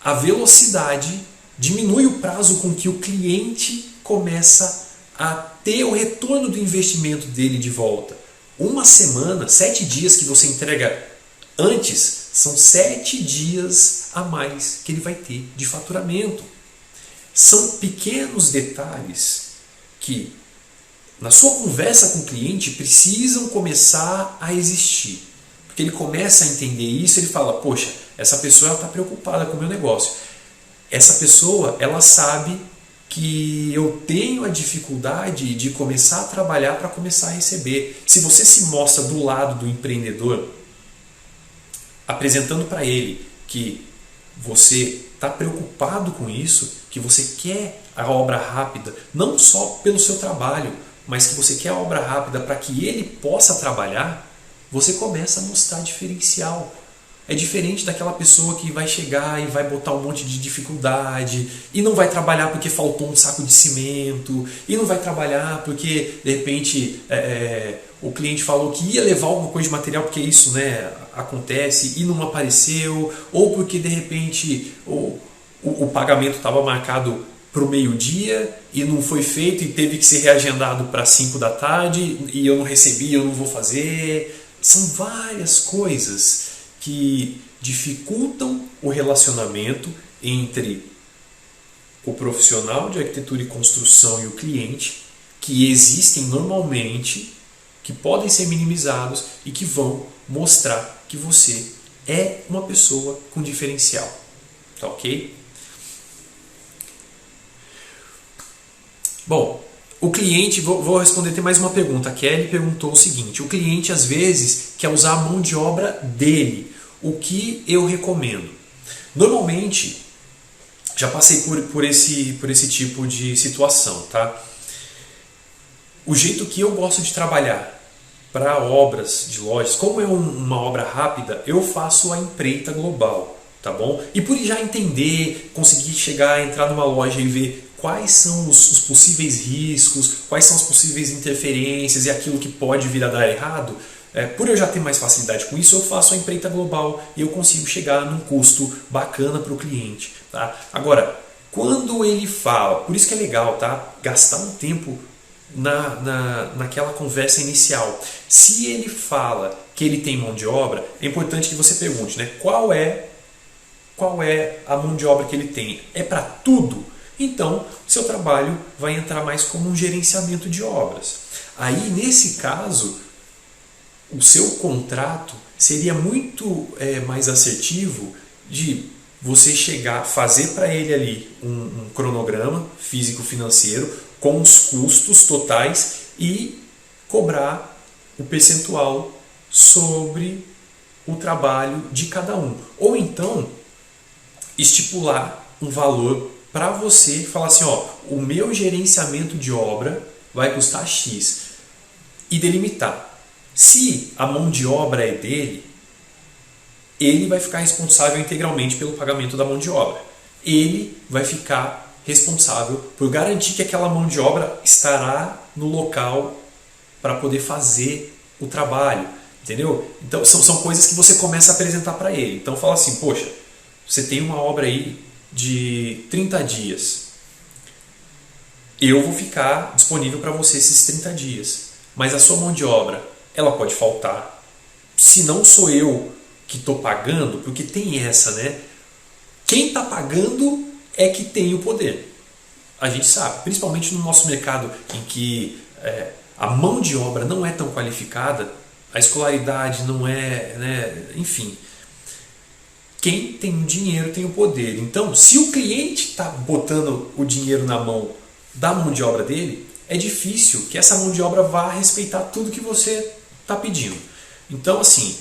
a velocidade, diminui o prazo com que o cliente começa a ter o retorno do investimento dele de volta. Uma semana, 7 dias que você entrega antes, são 7 dias a mais que ele vai ter de faturamento. São pequenos detalhes que, na sua conversa com o cliente, precisam começar a existir. Porque ele começa a entender isso, ele fala: poxa, essa pessoa está preocupada com o meu negócio. Essa pessoa, ela sabe que eu tenho a dificuldade de começar a trabalhar para começar a receber. Se você se mostra do lado do empreendedor, apresentando para ele que você está preocupado com isso, que você quer a obra rápida, não só pelo seu trabalho, mas que você quer a obra rápida para que ele possa trabalhar, você começa a mostrar diferencial. É diferente daquela pessoa que vai chegar e vai botar um monte de dificuldade e não vai trabalhar porque faltou um saco de cimento e não vai trabalhar porque de repente o cliente falou que ia levar alguma coisa de material, porque isso, né, acontece e não apareceu, ou porque de repente o pagamento estava marcado para o meio-dia e não foi feito e teve que ser reagendado para 5 da tarde e eu não recebi, eu não vou fazer. São várias coisas que dificultam o relacionamento entre o profissional de arquitetura e construção e o cliente, que existem normalmente, que podem ser minimizados e que vão mostrar que você é uma pessoa com diferencial. Tá ok? Bom, o cliente, vou responder até mais uma pergunta. A Kelly perguntou o seguinte: o cliente às vezes quer usar a mão de obra dele. O que eu recomendo? Normalmente, já passei por esse tipo de situação, tá? O jeito que eu gosto de trabalhar para obras de lojas, como é uma obra rápida, eu faço a empreita global, tá bom? E por já entender, conseguir chegar, entrar numa loja e ver quais são os possíveis riscos, quais são as possíveis interferências e aquilo que pode vir a dar errado, por eu já ter mais facilidade com isso, eu faço a empreita global e eu consigo chegar num custo bacana para o cliente. Tá? Agora, quando ele fala, por isso que é legal, tá? Gastar um tempo naquela conversa inicial. Se ele fala que ele tem mão de obra, é importante que você pergunte, né? Qual é a mão de obra que ele tem? É para tudo? Então, seu trabalho vai entrar mais como um gerenciamento de obras. Aí, nesse caso, o seu contrato seria muito mais assertivo de você chegar, fazer para ele ali um cronograma físico-financeiro com os custos totais e cobrar o percentual sobre o trabalho de cada um. Ou então, estipular um valor para você falar assim, ó, o meu gerenciamento de obra vai custar X e delimitar. Se a mão de obra é dele, ele vai ficar responsável integralmente pelo pagamento da mão de obra. Ele vai ficar responsável por garantir que aquela mão de obra estará no local para poder fazer o trabalho, entendeu? Então são coisas que você começa a apresentar para ele. Então fala assim, poxa, você tem uma obra aí de 30 dias. Eu vou ficar disponível para você esses 30 dias. Mas a sua mão de obra, ela pode faltar. Se não sou eu que estou pagando, porque tem essa, né? Quem está pagando é que tem o poder. A gente sabe, principalmente no nosso mercado em que a mão de obra não é tão qualificada, a escolaridade não é, né? Enfim. Quem tem o dinheiro tem o poder. Então, se o cliente está botando o dinheiro na mão da mão de obra dele, é difícil que essa mão de obra vá respeitar tudo que você está pedindo. Então, assim,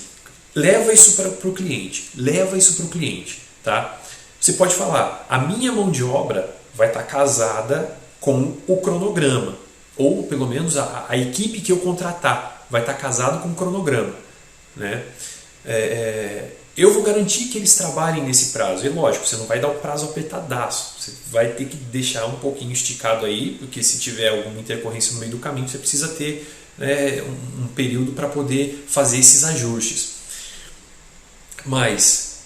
leva isso para o cliente. Leva isso para o cliente. Tá? Você pode falar, a minha mão de obra vai estar casada com o cronograma. Ou, pelo menos, a equipe que eu contratar vai estar casada com o cronograma. Né? Eu vou garantir que eles trabalhem nesse prazo. E lógico, você não vai dar o prazo apertadaço. Você vai ter que deixar um pouquinho esticado aí, porque se tiver alguma intercorrência no meio do caminho, você precisa ter um período para poder fazer esses ajustes. Mas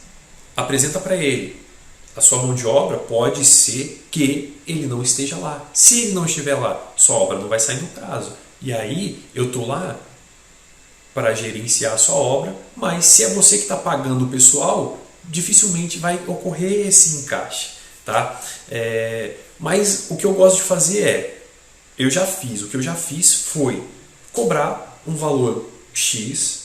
apresenta para ele. A sua mão de obra pode ser que ele não esteja lá. Se ele não estiver lá, sua obra não vai sair no prazo. E aí eu estou lá para gerenciar a sua obra, mas se é você que está pagando o pessoal, dificilmente vai ocorrer esse encaixe. Tá? Mas o que eu gosto de fazer o que eu já fiz foi cobrar um valor X,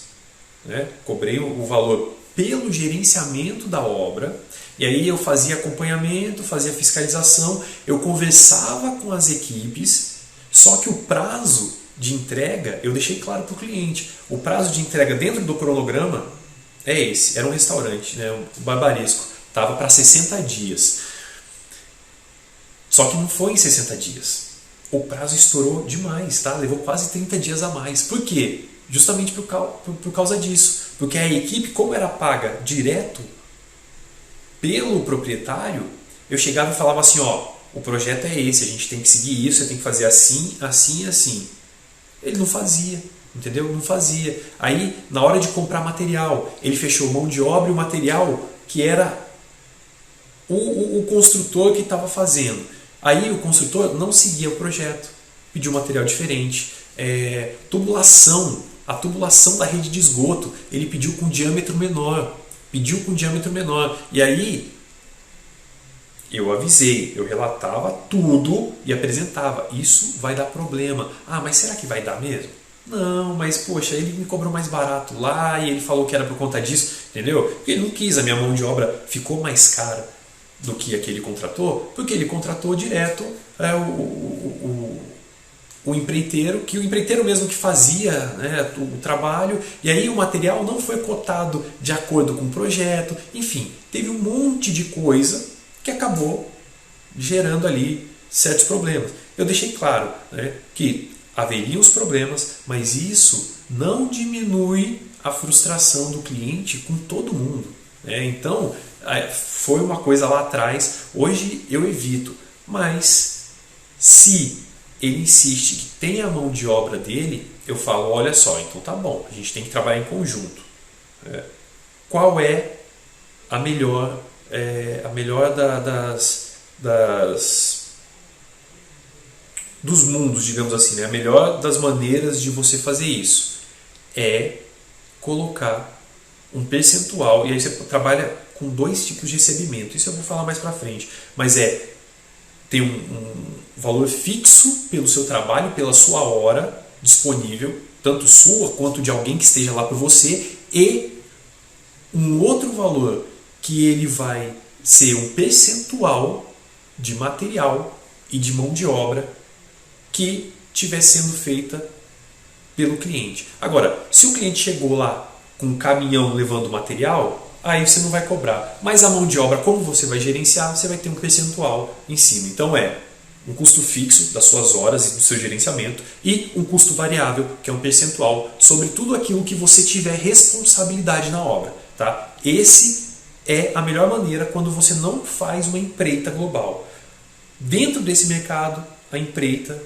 né? Cobrei o valor pelo gerenciamento da obra, e aí eu fazia acompanhamento, fazia fiscalização, eu conversava com as equipes, só que o prazo de entrega, eu deixei claro para o cliente. O prazo de entrega dentro do cronograma é esse. Era um restaurante, né, um barbaresco. Estava para 60 dias. Só que não foi em 60 dias. O prazo estourou demais, tá? Levou quase 30 dias a mais. Por quê? Justamente por causa disso. Porque a equipe, como era paga direto pelo proprietário, eu chegava e falava assim, ó, o projeto é esse, a gente tem que seguir isso, você tem que fazer assim, assim e assim. Ele não fazia, entendeu? Não fazia. Aí, na hora de comprar material, ele fechou mão de obra e o material que era o construtor que estava fazendo. Aí o construtor não seguia o projeto, pediu material diferente. Tubulação, a tubulação da rede de esgoto, ele pediu com diâmetro menor. E aí eu avisei, eu relatava tudo e apresentava. Isso vai dar problema. Ah, mas será que vai dar mesmo? Não, mas poxa, ele me cobrou mais barato lá e ele falou que era por conta disso, entendeu? Porque ele não quis, a minha mão de obra ficou mais cara do que aquele contratou, porque ele contratou direto o empreiteiro, que o empreiteiro mesmo que fazia, né, o trabalho, e aí o material não foi cotado de acordo com o projeto, enfim, teve um monte de coisa que acabou gerando ali certos problemas. Eu deixei claro, né, que haveriam os problemas, mas isso não diminui a frustração do cliente com todo mundo, né? Então, foi uma coisa lá atrás, hoje eu evito, mas se ele insiste que tem a mão de obra dele, eu falo, olha só, então tá bom, a gente tem que trabalhar em conjunto. Qual é a melhor dos mundos, digamos assim, né? A melhor das maneiras de você fazer isso é colocar um percentual, e aí você trabalha com 2 tipos de recebimento, isso eu vou falar mais pra frente, mas ter um valor fixo pelo seu trabalho, pela sua hora disponível, tanto sua quanto de alguém que esteja lá por você, e um outro valor que ele vai ser um percentual de material e de mão de obra que estiver sendo feita pelo cliente. Agora, se o cliente chegou lá com um caminhão levando material, aí você não vai cobrar. Mas a mão de obra, como você vai gerenciar, você vai ter um percentual em cima. Então um custo fixo das suas horas e do seu gerenciamento e um custo variável, que é um percentual sobre tudo aquilo que você tiver responsabilidade na obra. Tá? Esse é a melhor maneira quando você não faz uma empreita global. Dentro desse mercado, a empreita,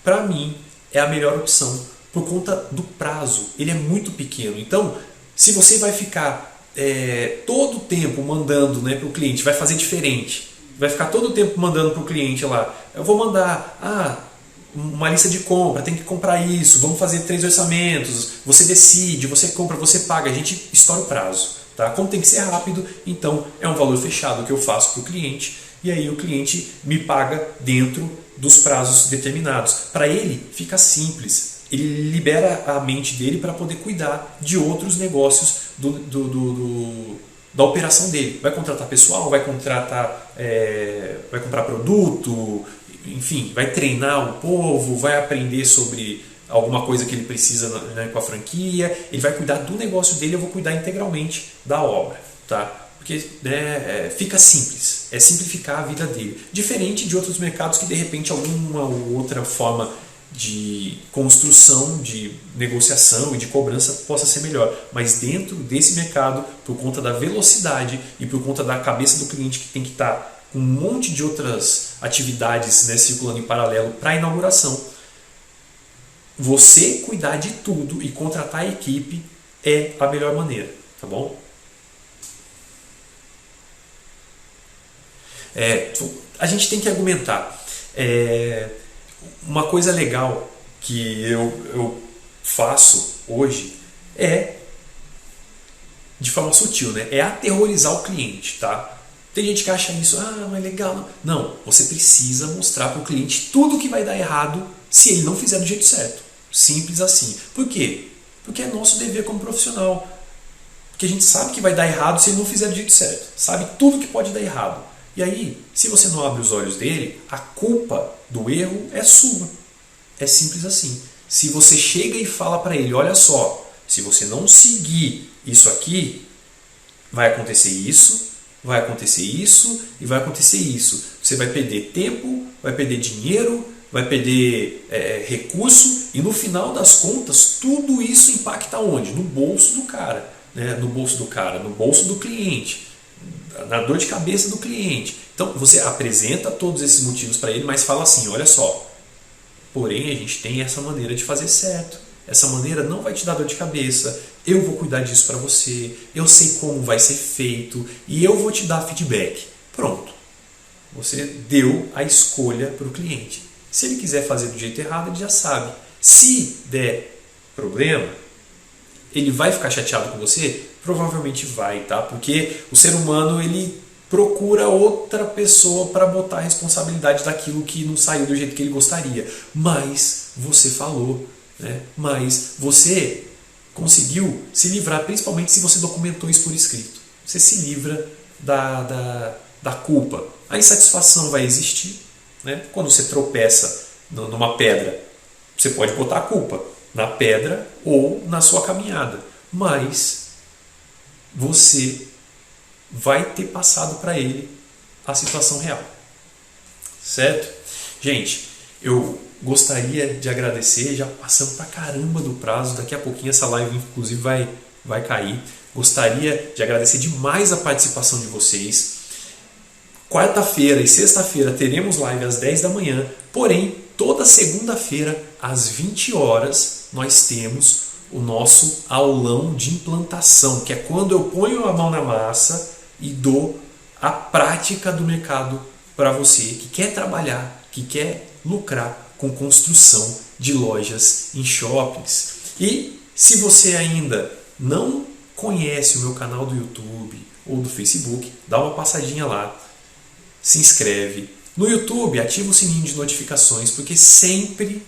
para mim, é a melhor opção por conta do prazo. Ele é muito pequeno. Então, se você vai ficar todo o tempo mandando, né, para o cliente, vai fazer diferente. Vai ficar todo o tempo mandando para o cliente lá. Eu vou mandar uma lista de compra, tem que comprar isso, vamos fazer 3 orçamentos, você decide, você compra, você paga, a gente estoura o prazo. Tá? Como tem que ser rápido, então é um valor fechado que eu faço para o cliente e aí o cliente me paga dentro dos prazos determinados. Para ele fica simples, ele libera a mente dele para poder cuidar de outros negócios da operação dele. Vai contratar pessoal, vai comprar produto, enfim, vai treinar o povo, vai aprender sobre alguma coisa que ele precisa, né, com a franquia, ele vai cuidar do negócio dele, eu vou cuidar integralmente da obra, tá? Porque, né, fica simples, é simplificar a vida dele. Diferente de outros mercados que de repente alguma ou outra forma de construção, de negociação e de cobrança possa ser melhor. Mas dentro desse mercado, por conta da velocidade e por conta da cabeça do cliente que tem que estar com um monte de outras atividades, né, circulando em paralelo para a inauguração, você cuidar de tudo e contratar a equipe é a melhor maneira, tá bom? A gente tem que argumentar. Uma coisa legal que eu faço hoje de forma sutil, né? É aterrorizar o cliente, tá? Tem gente que acha isso, não é legal. Não, você precisa mostrar para o cliente tudo que vai dar errado se ele não fizer do jeito certo. Simples assim. Por quê? Porque é nosso dever como profissional. Porque a gente sabe que vai dar errado se ele não fizer do jeito certo. Sabe tudo que pode dar errado. E aí, se você não abre os olhos dele, a culpa do erro é sua. É simples assim. Se você chega e fala para ele, olha só, se você não seguir isso aqui, vai acontecer isso, vai acontecer isso e vai acontecer isso. você vai perder tempo, vai perder dinheiro, vai perder recurso e no final das contas tudo isso impacta onde? No bolso do cara, né? No bolso do cara, no bolso do cliente, na dor de cabeça do cliente. Então você apresenta todos esses motivos para ele, mas fala assim, olha só, porém a gente tem essa maneira de fazer certo, essa maneira não vai te dar dor de cabeça, eu vou cuidar disso para você, eu sei como vai ser feito e eu vou te dar feedback. Pronto, você deu a escolha para o cliente. Se ele quiser fazer do jeito errado, ele já sabe. Se der problema, ele vai ficar chateado com você? Provavelmente vai, tá? Porque o ser humano, ele procura outra pessoa para botar a responsabilidade daquilo que não saiu do jeito que ele gostaria. Mas você falou, né? Mas você conseguiu se livrar, principalmente se você documentou isso por escrito. Você se livra da culpa. A insatisfação vai existir, né? Quando você tropeça numa pedra, você pode botar a culpa na pedra ou na sua caminhada, mas você vai ter passado para ele a situação real, certo? Gente, eu gostaria de agradecer, já passamos pra caramba do prazo, daqui a pouquinho essa live inclusive vai cair. Gostaria de agradecer demais a participação de vocês. Quarta-feira e sexta-feira teremos live às 10 da manhã, porém toda segunda-feira às 20 horas nós temos o nosso aulão de implantação, que é quando eu ponho a mão na massa e dou a prática do mercado para você que quer trabalhar, que quer lucrar com construção de lojas em shoppings. E se você ainda não conhece o meu canal do YouTube ou do Facebook, dá uma passadinha lá, se inscreve. No YouTube, ativa o sininho de notificações, porque sempre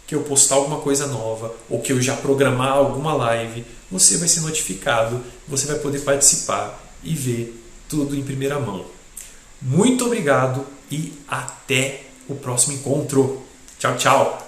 que eu postar alguma coisa nova ou que eu já programar alguma live, você vai ser notificado, você vai poder participar e ver tudo em primeira mão. Muito obrigado e até o próximo encontro. Tchau, tchau!